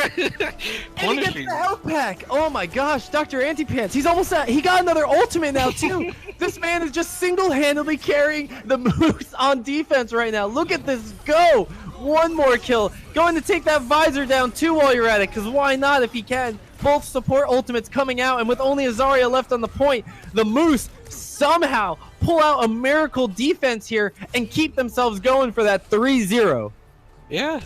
And he gets the health pack. Oh my gosh, Dr. Antipants. He's almost he got another ultimate now too. This man is just single-handedly carrying the Moose on defense right now. Look at this go. 1 more kill. Going to take that visor down too while you're at it, because why not if he can. Both support ultimates coming out, and with only Azaria left on the point, the Moose somehow pull out a miracle defense here and keep themselves going for that 3-0. Yeah,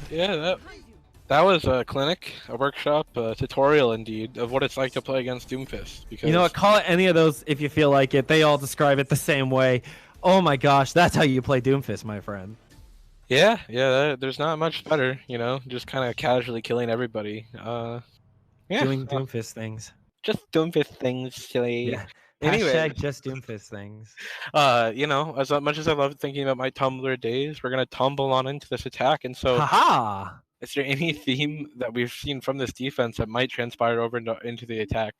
that was a clinic, a workshop, a tutorial indeed of what it's like to play against Doomfist. Because you know what? Call it any of those if you feel like it. They all describe it the same way. Oh my gosh, that's how you play Doomfist, my friend. Yeah, there's not much better, you know, just kind of casually killing everybody. Doing Doomfist things. Just Doomfist things, silly. Yeah. Anyway, Hashtag just Doomfist things. as much as I love thinking about my Tumblr days, we're gonna tumble on into this attack. And so, Haha. is there any theme that we've seen from this defense that might transpire over into the attack?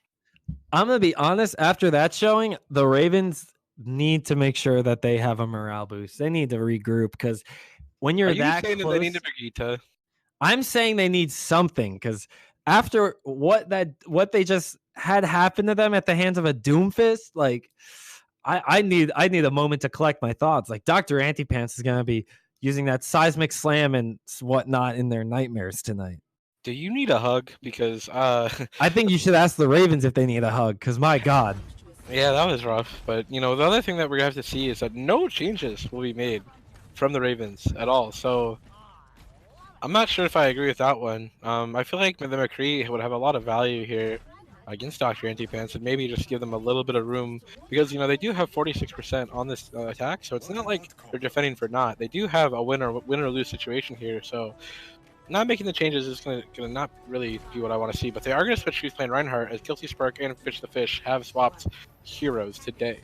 I'm gonna be honest. After that showing, the Ravens need to make sure that they have a morale boost. They need to regroup because when Are you're you that saying that they need close, to Brigitte? I'm saying they need something because after what they just had happen to them at the hands of a Doomfist, like I need a moment to collect my thoughts. Like Dr. Antipants is gonna be using that seismic slam and whatnot in their nightmares tonight. Do you need a hug? Because I think you should ask the Ravens if they need a hug, because my God. yeah, that was rough. But the other thing that we're gonna have to see is that no changes will be made from the Ravens at all. So I'm not sure if I agree with that one. I feel like the McCree would have a lot of value here against Dr. Antipants and maybe just give them a little bit of room because they do have 46% on this attack, so it's not like they're defending for naught. They do have a win or lose situation here, so not making the changes is gonna not really be what I want to see. But they are gonna switch Who's playing Reinhardt as Guilty Spark and Fish the Fish have swapped heroes today.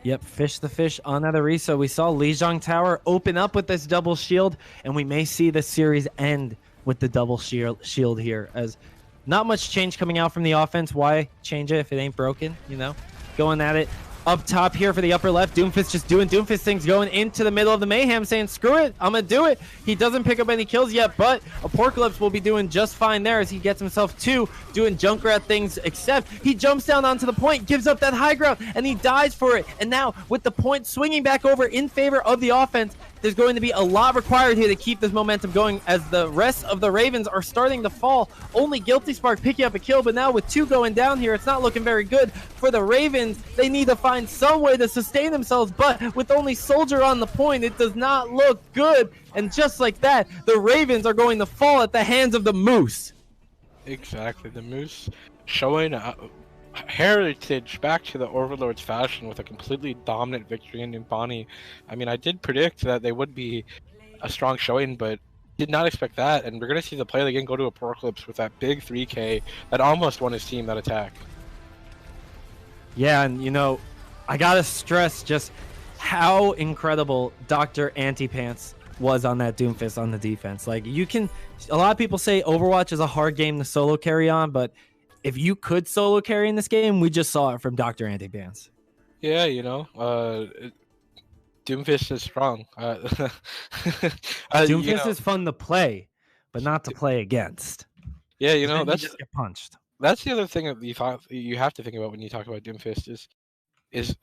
Yep, Fish the Fish on other Riso. We saw Lijiang Tower open up with this double shield, and we may see the series end with the double shield here, as not much change coming out from the offense. Why change it if it ain't broken? Going at it up top here for the upper left. Doomfist just doing Doomfist things, going into the middle of the mayhem, saying, screw it, I'm going to do it. He doesn't pick up any kills yet, but Apocalypse will be doing just fine there as he gets himself two, doing Junkrat things, except he jumps down onto the point, gives up that high ground, and he dies for it. And now, with the point swinging back over in favor of the offense, there's going to be a lot required here to keep this momentum going as the rest of the Ravens are starting to fall. Only Guilty Spark picking up a kill, but now with two going down here, it's not looking very good for the Ravens. They need to find some way to sustain themselves, but with only Soldier on the point, it does not look good. And just like that, the Ravens are going to fall at the hands of the Moose. Exactly, the Moose showing heritage back to the Overlord's fashion with a completely dominant victory in Numbani. I mean, I did predict that they would be a strong showing, but did not expect that. And we're going to see the player again go to Apocalypse with that big 3K that almost won his team that attack. Yeah, and I got to stress just how incredible Dr. Antipants was on that Doomfist on the defense. Like, a lot of people say Overwatch is a hard game to solo carry on, but if you could solo carry in this game, we just saw it from Dr. Antipants. Yeah, Doomfist is strong. Doomfist is fun to play, but not to play against. Yeah, that's just get punched. That's the other thing that you have to think about when you talk about Doomfist is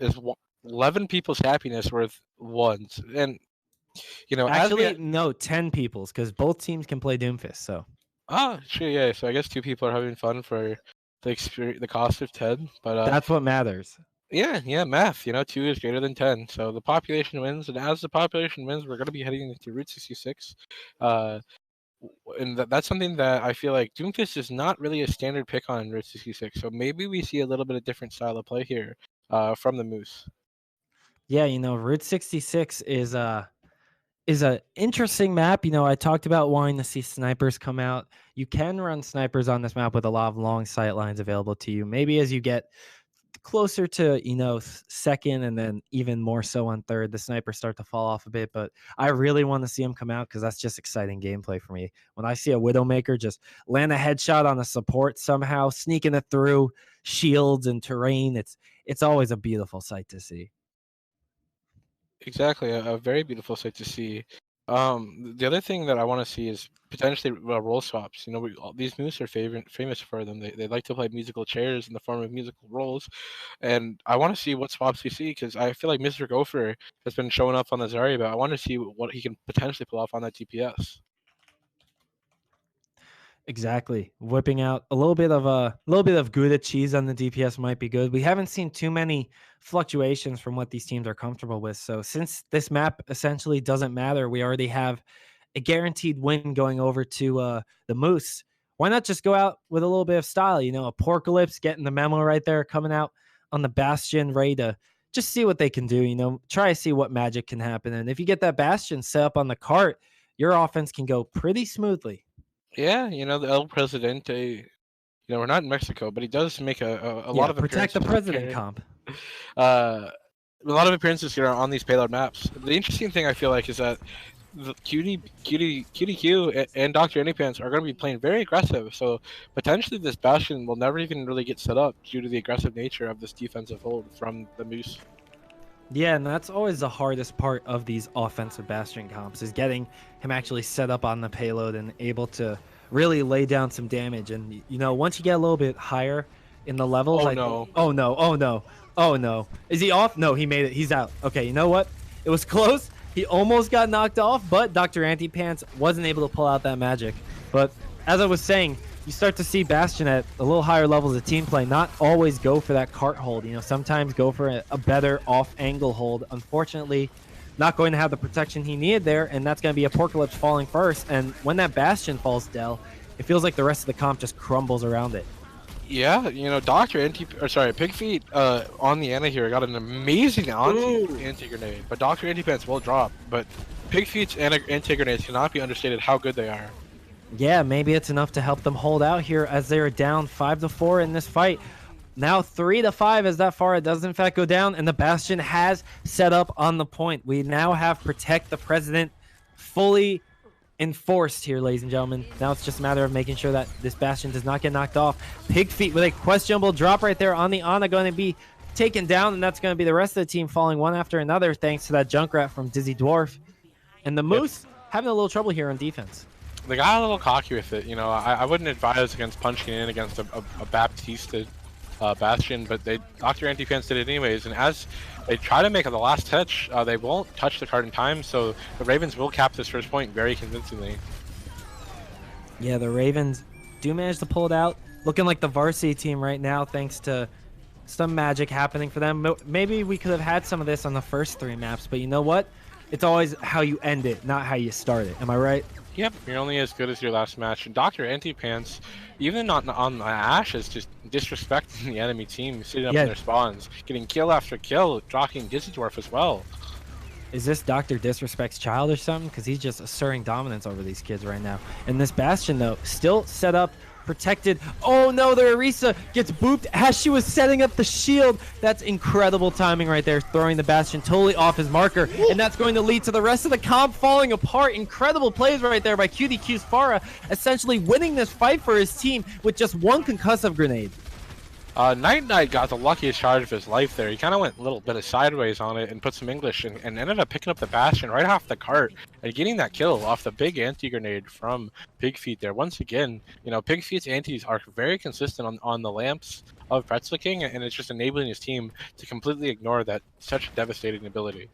11 people's happiness worth one's. And actually no, 10 people's, because both teams can play Doomfist. So sure, yeah. So I guess 2 people are having fun for the cost of 10, but that's what matters. Yeah, math. 2 is greater than 10, so the population wins, and as the population wins, we're going to be heading into Route 66. And that's something that I feel like Doomfist is not really a standard pick on Route 66, so maybe we see a little bit of different style of play here from the Moose. Yeah, Route 66 is an interesting map. I talked about wanting to see snipers come out. You can run snipers on this map with a lot of long sight lines available to you. Maybe as you get closer to second and then even more so on third, the snipers start to fall off a bit. But I really want to see them come out because that's just exciting gameplay for me. When I see a Widowmaker just land a headshot on a support somehow, sneaking it through shields and terrain, it's always a beautiful sight to see. Exactly, a very beautiful sight to see. The other thing that I want to see is potentially role swaps. These Moose are famous for them. They like to play musical chairs in the form of musical roles, and I want to see what swaps we see because I feel like Mr. Gopher has been showing up on the Zarya, but I want to see what he can potentially pull off on that TPS. Exactly. Whipping out a little bit of Gouda cheese on the DPS might be good. We haven't seen too many fluctuations from what these teams are comfortable with. So since this map essentially doesn't matter, we already have a guaranteed win going over to the Moose. Why not just go out with a little bit of style? Apocalypse getting the memo right there, coming out on the Bastion, ready to just see what they can do. Try to see what magic can happen. And if you get that Bastion set up on the cart, your offense can go pretty smoothly. Yeah, the El Presidente, we're not in Mexico, but he does make a lot of protect the appearances president here. comp. A lot of appearances here on these payload maps. The interesting thing I feel like is that the QDQ and Dr. Anypants are going to be playing very aggressive, so potentially this Bastion will never even really get set up due to the aggressive nature of this defensive hold from the Moose. Yeah, and that's always the hardest part of these offensive Bastion comps, is getting him actually set up on the payload and able to really lay down some damage. And, once you get a little bit higher in the levels... Oh, no. Oh, no. Oh, no. Oh, no. Is he off? No, he made it. He's out. Okay, you know what? It was close. He almost got knocked off, but Dr. Antipants wasn't able to pull out that magic. But as I was saying, you start to see Bastion at a little higher levels of team play not always go for that cart hold. Sometimes go for a better off-angle hold. Unfortunately, not going to have the protection he needed there, and that's going to be a Porcalypse falling first. And when that Bastion falls, Dell, it feels like the rest of the comp just crumbles around it. Yeah, Pigfeet on the Ana here got an amazing anti-grenade, but Dr. Antipants will drop. But Pigfeet's anti-grenades cannot be understated how good they are. Yeah, maybe it's enough to help them hold out here as they are down 5-4 in this fight. Now 3-5 as that Pharah does in fact go down, and the Bastion has set up on the point. We now have Protect the President fully enforced here, ladies and gentlemen. Now it's just a matter of making sure that this Bastion does not get knocked off. Pigfeet with a questionable drop right there on the Ana going to be taken down, and that's going to be the rest of the team falling one after another thanks to that Junkrat from Dizzy Dwarf. And the Moose having a little trouble here on defense. They got a little cocky with it. I wouldn't advise against punching in against a Baptista Bastion, but Dr. Antipants did it anyways, and as they try to make the last touch, they won't touch the card in time, so the Ravens will cap this first point very convincingly. Yeah, the Ravens do manage to pull it out. Looking like the varsity team right now, thanks to some magic happening for them. Maybe we could have had some of this on the first 3 maps, but you know what? It's always how you end it, not how you start it. Am I right? Yep, you're only as good as your last match. And Dr. Antipants, even on the Ash, is just disrespecting the enemy team, sitting up in their spawns, getting kill after kill, dropping Dizzy Dwarf as well. Is this Dr. Disrespect's child or something? Because he's just asserting dominance over these kids right now. And this Bastion, though, still set up, protected. Oh no, the Orisa gets booped as she was setting up the shield. That's incredible timing right there, throwing the Bastion totally off his marker. And that's going to lead to the rest of the comp falling apart. Incredible plays right there by QDQ's Pharah, essentially winning this fight for his team with just 1 concussive grenade. Night got the luckiest charge of his life there. He kind of went a little bit of sideways on it and put some English and ended up picking up the Bastion right off the cart and getting that kill off the big anti-grenade from Pigfeet there. Once again, Pigfeet's antis are very consistent on the lamps of Pretzel King, and it's just enabling his team to completely ignore that such devastating ability.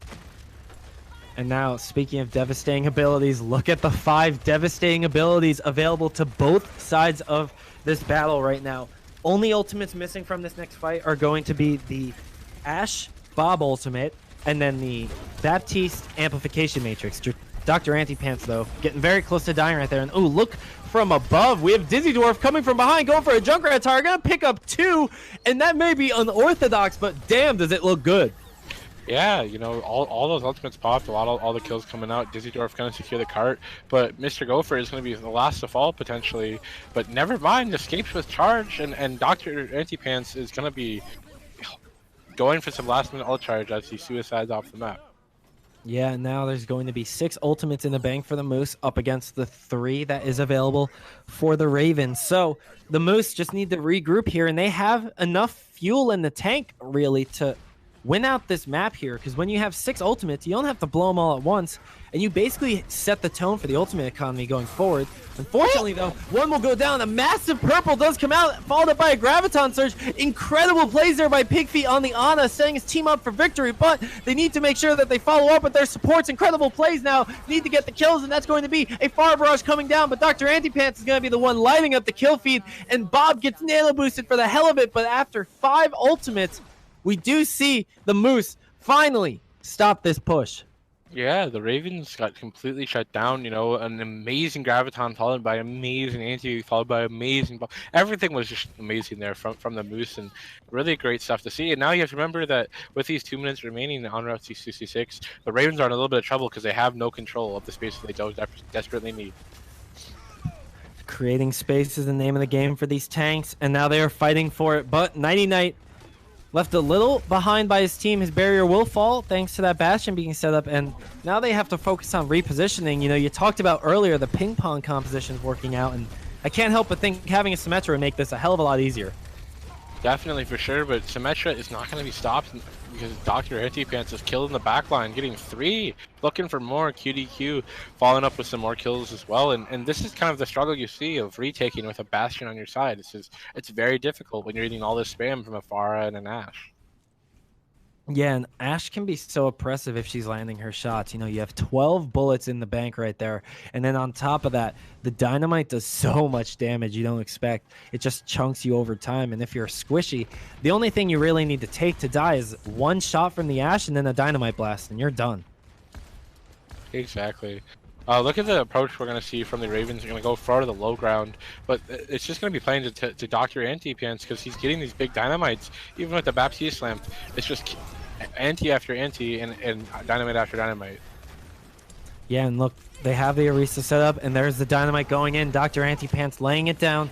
And now, speaking of devastating abilities, look at the 5 devastating abilities available to both sides of this battle right now. Only ultimates missing from this next fight are going to be the Ash Bob ultimate and then the Baptiste amplification matrix. Dr. Antipants, though, getting very close to dying right there. And oh, look from above. We have Dizzy Dwarf coming from behind, going for a Junkrat tower. Gonna pick up 2, and that may be unorthodox, but damn, does it look good. Yeah, all those ultimates popped, all the kills coming out. Dizzy Dwarf gonna secure the cart, but Mr. Gopher is gonna be the last to fall potentially. But never mind, escapes with charge, and Dr. Antipants is gonna be going for some last minute ult charge as he suicides off the map. Yeah, now there's going to be 6 ultimates in the bank for the Moose up against the 3 that is available for the Ravens. So the Moose just need to regroup here, and they have enough fuel in the tank really to win out this map here, because when you have 6 ultimates, you don't have to blow them all at once, and you basically set the tone for the ultimate economy going forward. Unfortunately, though, 1 will go down. A massive purple does come out, followed up by a Graviton Surge. Incredible plays there by Pigfeet on the Ana, setting his team up for victory, but they need to make sure that they follow up with their supports. Incredible plays now, need to get the kills, and that's going to be a Fire Barrage coming down, but Dr. Antipants is going to be the one lighting up the kill feed, and Bob gets nano boosted for the hell of it, but after 5 ultimates, we do see the Moose finally stop this push. Yeah, the Ravens got completely shut down. An amazing Graviton followed by amazing anti, followed by amazing. Everything was just amazing there from the Moose, and really great stuff to see. And now you have to remember that with these 2 minutes remaining on Route 66, the Ravens are in a little bit of trouble because they have no control of the space that they desperately need. Creating space is the name of the game for these tanks, and now they are fighting for it. But Nighty Night left a little behind by his team. His barrier will fall thanks to that Bastion being set up, and now they have to focus on repositioning. You know, you talked about earlier the ping pong compositions working out, and I can't help but think having a Symmetra would make this a hell of a lot easier. Definitely, for sure, but Symmetra is not going to be stopped because Dr. Antipants is killed in the backline, getting 3, looking for more. QDQ following up with some more kills as well, and this is kind of the struggle you see of retaking with a Bastion on your side. It's very difficult when you're eating all this spam from a Pharah and an Ashe. Yeah, and Ashe can be so oppressive if she's landing her shots. You know, you have 12 bullets in the bank right there. And then on top of that, the dynamite does so much damage you don't expect. It just chunks you over time. And if you're squishy, the only thing you really need to take to die is one shot from the Ashe and then a dynamite blast, and you're done. Exactly. Look at the approach we're going to see from the Ravens. They're going to go far to the low ground, but it's just going to be playing to Dr. Antipants because he's getting these big dynamites. Even with the Baptiste lamp, it's just anti after anti and dynamite after dynamite. Yeah, and look, they have the Orisa set up, and there's the dynamite going in. Dr. Antipants laying it down.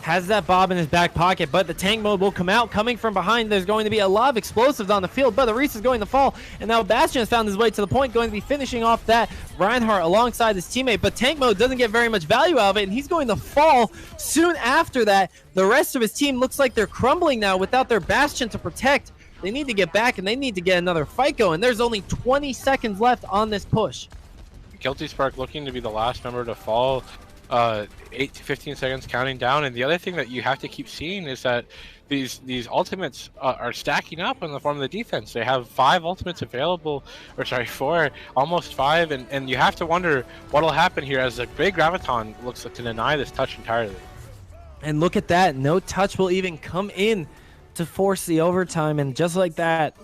Has that bomb in his back pocket, but the tank mode will come out. Coming from behind, there's going to be a lot of explosives on the field, but Orisa is going to fall, and now Bastion has found his way to the point, going to be finishing off that Reinhardt alongside his teammate, but tank mode doesn't get very much value out of it, and he's going to fall soon after that. The rest of his team looks like they're crumbling now without their Bastion to protect. They need to get back, and they need to get another fight going. There's only 20 seconds left on this push. Guilty Spark looking to be the last member to fall. 8 to 15 seconds counting down, and the other thing that you have to keep seeing is that these ultimates are stacking up in the form of the defense. They have 5 ultimates available, or sorry, 4, almost 5, and you have to wonder what'll happen here as the big Graviton looks to deny this touch entirely. And look at that, no touch will even come in to force the overtime, and just like that,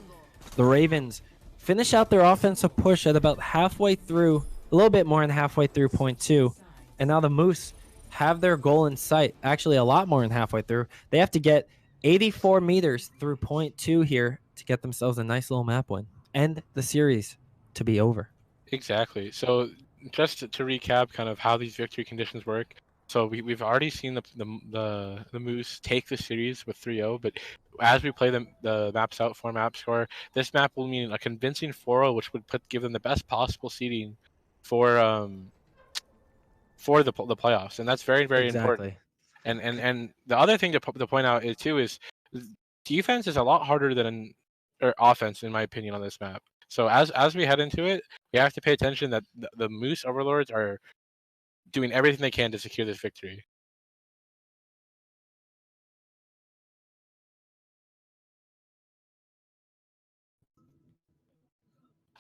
the Ravens finish out their offensive push at about halfway through, a little bit more than halfway through point 2. And now the Moose have their goal in sight. Actually, a lot more than halfway through. They have to get 84 meters through point 2 here to get themselves a nice little map win. And the series to be over. Exactly. So just to recap kind of how these victory conditions work. So we've already seen the Moose take the series with 3-0, but as we play the maps out for map score, this map will mean a convincing 4-0, which would give them the best possible seeding for the playoffs, and that's very, very important. And the other thing to point out is defense is a lot harder than offense, in my opinion, on this map. So as we head into it, we have to pay attention that the Moose Overlords are doing everything they can to secure this victory.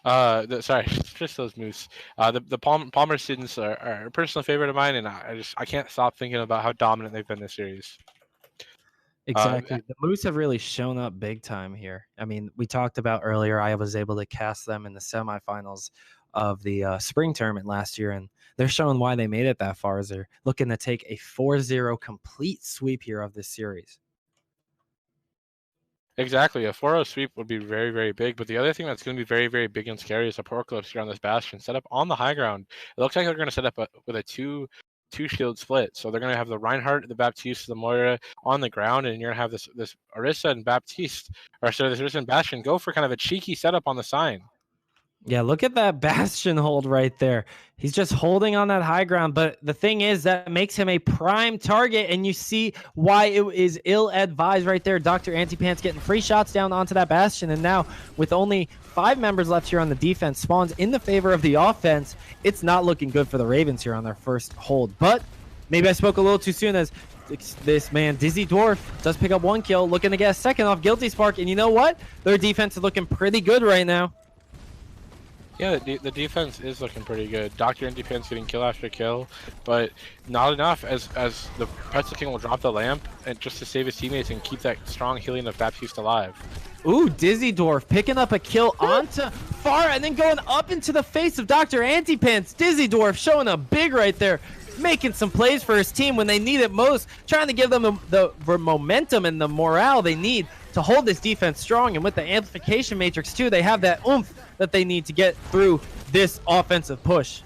Sorry, just those Moose. The Palmer students are a personal favorite of mine, and I can't stop thinking about how dominant they've been this series. Exactly. The Moose have really shown up big time here. I mean, we talked about earlier, I was able to cast them in the semifinals of the spring tournament last year, and they're showing why they made it that far, as they're looking to take a 4-0 complete sweep here of this series. Exactly, a 4-0 sweep would be very, very big. But the other thing that's going to be very, very big and scary is a Porclopes here on this Bastion set up on the high ground. It looks like they're going to set up with a two shield split. So they're going to have the Reinhardt, the Baptiste, the Moira on the ground, and you're going to have this Orisa and Baptiste, or sorry, this Orisa and Bastion go for kind of a cheeky setup on the sign. Yeah, look at that Bastion hold right there. He's just holding on that high ground, but the thing is that makes him a prime target, and you see why it is ill-advised right there. Dr. Antipants getting free shots down onto that Bastion, and now with only 5 members left here on the defense, spawns in the favor of the offense. It's not looking good for the Ravens here on their first hold, but maybe I spoke a little too soon, as this man, Dizzy Dwarf, does pick up 1 kill, looking to get a second off Guilty Spark, and you know what? Their defense is looking pretty good right now. Yeah, the defense is looking pretty good. Dr. Antipants getting kill after kill, but not enough as the Pretzel King will drop the lamp and just to save his teammates and keep that strong healing of Baptiste alive. Ooh, Dizzy Dwarf picking up a kill onto Pharah and then going up into the face of Dr. Antipants. Dizzy Dwarf showing a big right there, making some plays for his team when they need it most, trying to give them the momentum and the morale they need to hold this defense strong. And with the amplification matrix too, they have that oomph that they need to get through this offensive push.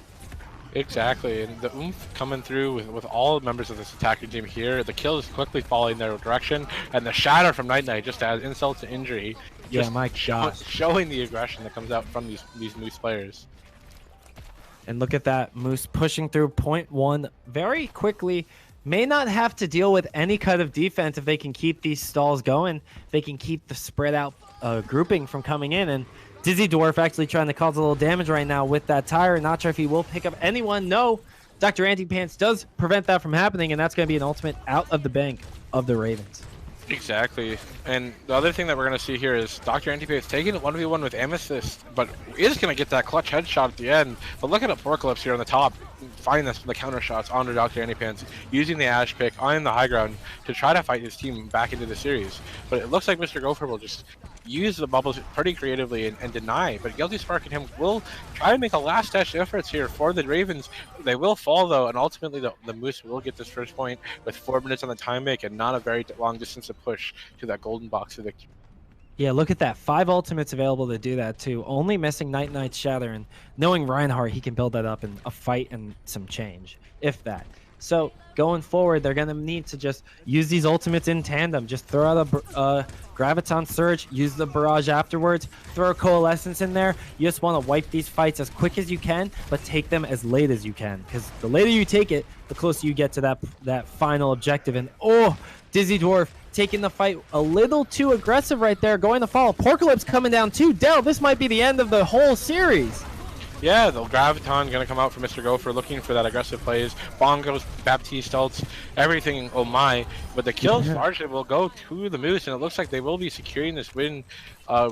Exactly, and the oomph coming through with all members of this attacking team here. The kill is quickly falling their direction, and the shatter from Night Knight just adds insult to injury, Yeah, just my gosh. showing the aggression that comes out from these Moose players. And look at that. Moose pushing through point one very quickly. May not have to deal with any kind of defense if they can keep these stalls going. They can keep the spread out grouping from coming in. And Dizzy Dwarf actually trying to cause a little damage right now with that tire. Not sure if he will pick up anyone. No. Dr. Antipants does prevent that from happening, and that's going to be an ultimate out of the bank of the Ravens. Exactly. And the other thing that we're going to see here is Dr. Antipants taking it 1v1 with Amethyst, but is going to get that clutch headshot at the end. But look at Apocalypse here on the top, finding the counter shots onto Dr. Antipants, using the Ash pick on the high ground to try to fight his team back into the series. But it looks like Mr. Gopher will just use the bubbles pretty creatively and deny, but Guilty Spark and him will try to make a last-ditch efforts here for the Ravens. They will fall, though, and ultimately the Moose will get this first point with 4 minutes on the time make and not a very long distance to push to that golden box of victory. Yeah, look at that. 5 ultimates available to do that, too. Only missing Night Knight's Shatter, and knowing Reinhardt, he can build that up in a fight and some change, if that. So, going forward, they're going to need to just use these ultimates in tandem. Just throw out a Graviton Surge, use the Barrage afterwards, throw a Coalescence in there. You just want to wipe these fights as quick as you can, but take them as late as you can. Because the later you take it, the closer you get to that final objective. And, oh, Dizzy Dwarf taking the fight a little too aggressive right there, going to fall. Apocalypse coming down too. Dell, this might be the end of the whole series. Yeah, the Graviton going to come out for Mr. Gopher looking for that aggressive plays. Bongos, Baptiste ults, everything, oh my. But the kills largely will go to the Moose, and it looks like they will be securing this win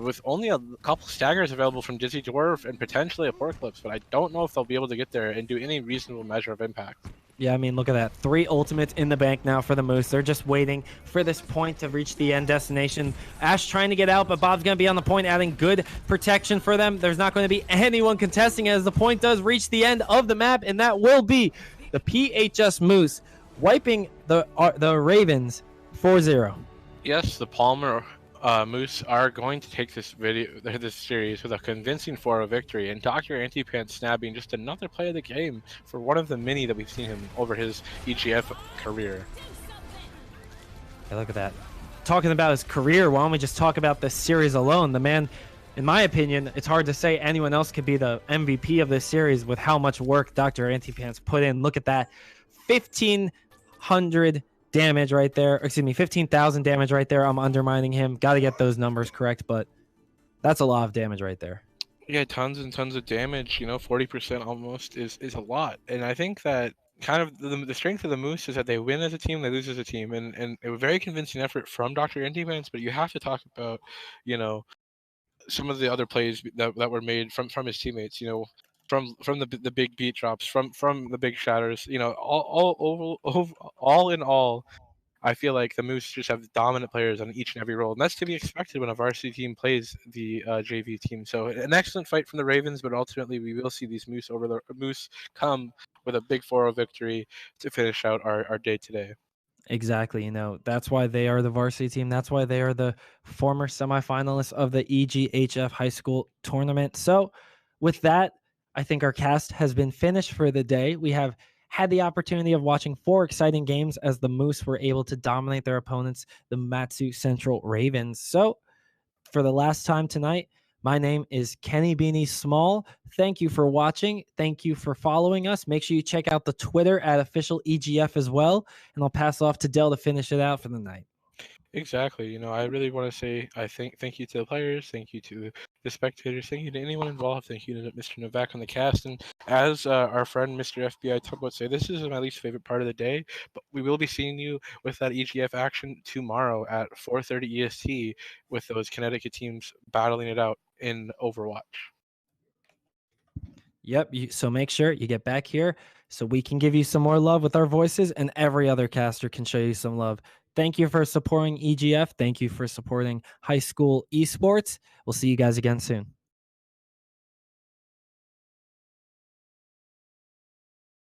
with only a couple staggers available from Dizzy Dwarf and potentially Apocalypse. But I don't know if they'll be able to get there and do any reasonable measure of impact. Yeah, I mean, look at that. 3 ultimates in the bank now for the Moose. They're just waiting for this point to reach the end destination. Ash trying to get out, but Bob's going to be on the point, adding good protection for them. There's not going to be anyone contesting as the point does reach the end of the map, and that will be the PHS Moose wiping the Ravens 4-0. Yes, the Palmer Moose are going to take this series with a convincing 4-0 victory, and Dr. Antipants snapping just another play of the game for one of the many that we've seen him over his EGF career. Yeah, look at that. Talking about his career, why don't we just talk about this series alone? The man, in my opinion, it's hard to say anyone else could be the MVP of this series with how much work Dr. Antipants put in. Look at that. 1,500 damage right there. Excuse me, 15,000 damage right there. I'm undermining him. Got to get those numbers correct, but that's a lot of damage right there. Yeah, tons and tons of damage. 40% almost is a lot. And I think that kind of the strength of the Moose is that they win as a team, they lose as a team. And a very convincing effort from Dr. Antipants, but you have to talk about, some of the other plays that were made from his teammates, from the big beat drops, from the big shatters, all in all, I feel like the Moose just have dominant players on each and every role, and that's to be expected when a varsity team plays the JV team. So an excellent fight from the Ravens, but ultimately we will see these Moose come with a big 4-0 victory to finish out our day today. Exactly. That's why they are the varsity team. That's why they are the former semifinalists of the EGHF high school tournament. So with that, I think our cast has been finished for the day. We have had the opportunity of watching 4 exciting games as the Moose were able to dominate their opponents, the Matsu Central Ravens. So for the last time tonight, my name is Kenny Beanie Small. Thank you for watching. Thank you for following us. Make sure you check out the Twitter at official EGF as well. And I'll pass off to Dell to finish it out for the night. Exactly. I really want to say thank you to the players, thank you to the spectators, thank you to anyone involved, thank you to Mr. Novak on the cast. And as our friend Mr. FBI Talk would say, this is my least favorite part of the day, but we will be seeing you with that EGF action tomorrow at 4:30 EST with those Connecticut teams battling it out in Overwatch. Yep. So make sure you get back here so we can give you some more love with our voices, and every other caster can show you some love. Thank you for supporting EGF. Thank you for supporting high school esports. We'll see you guys again soon.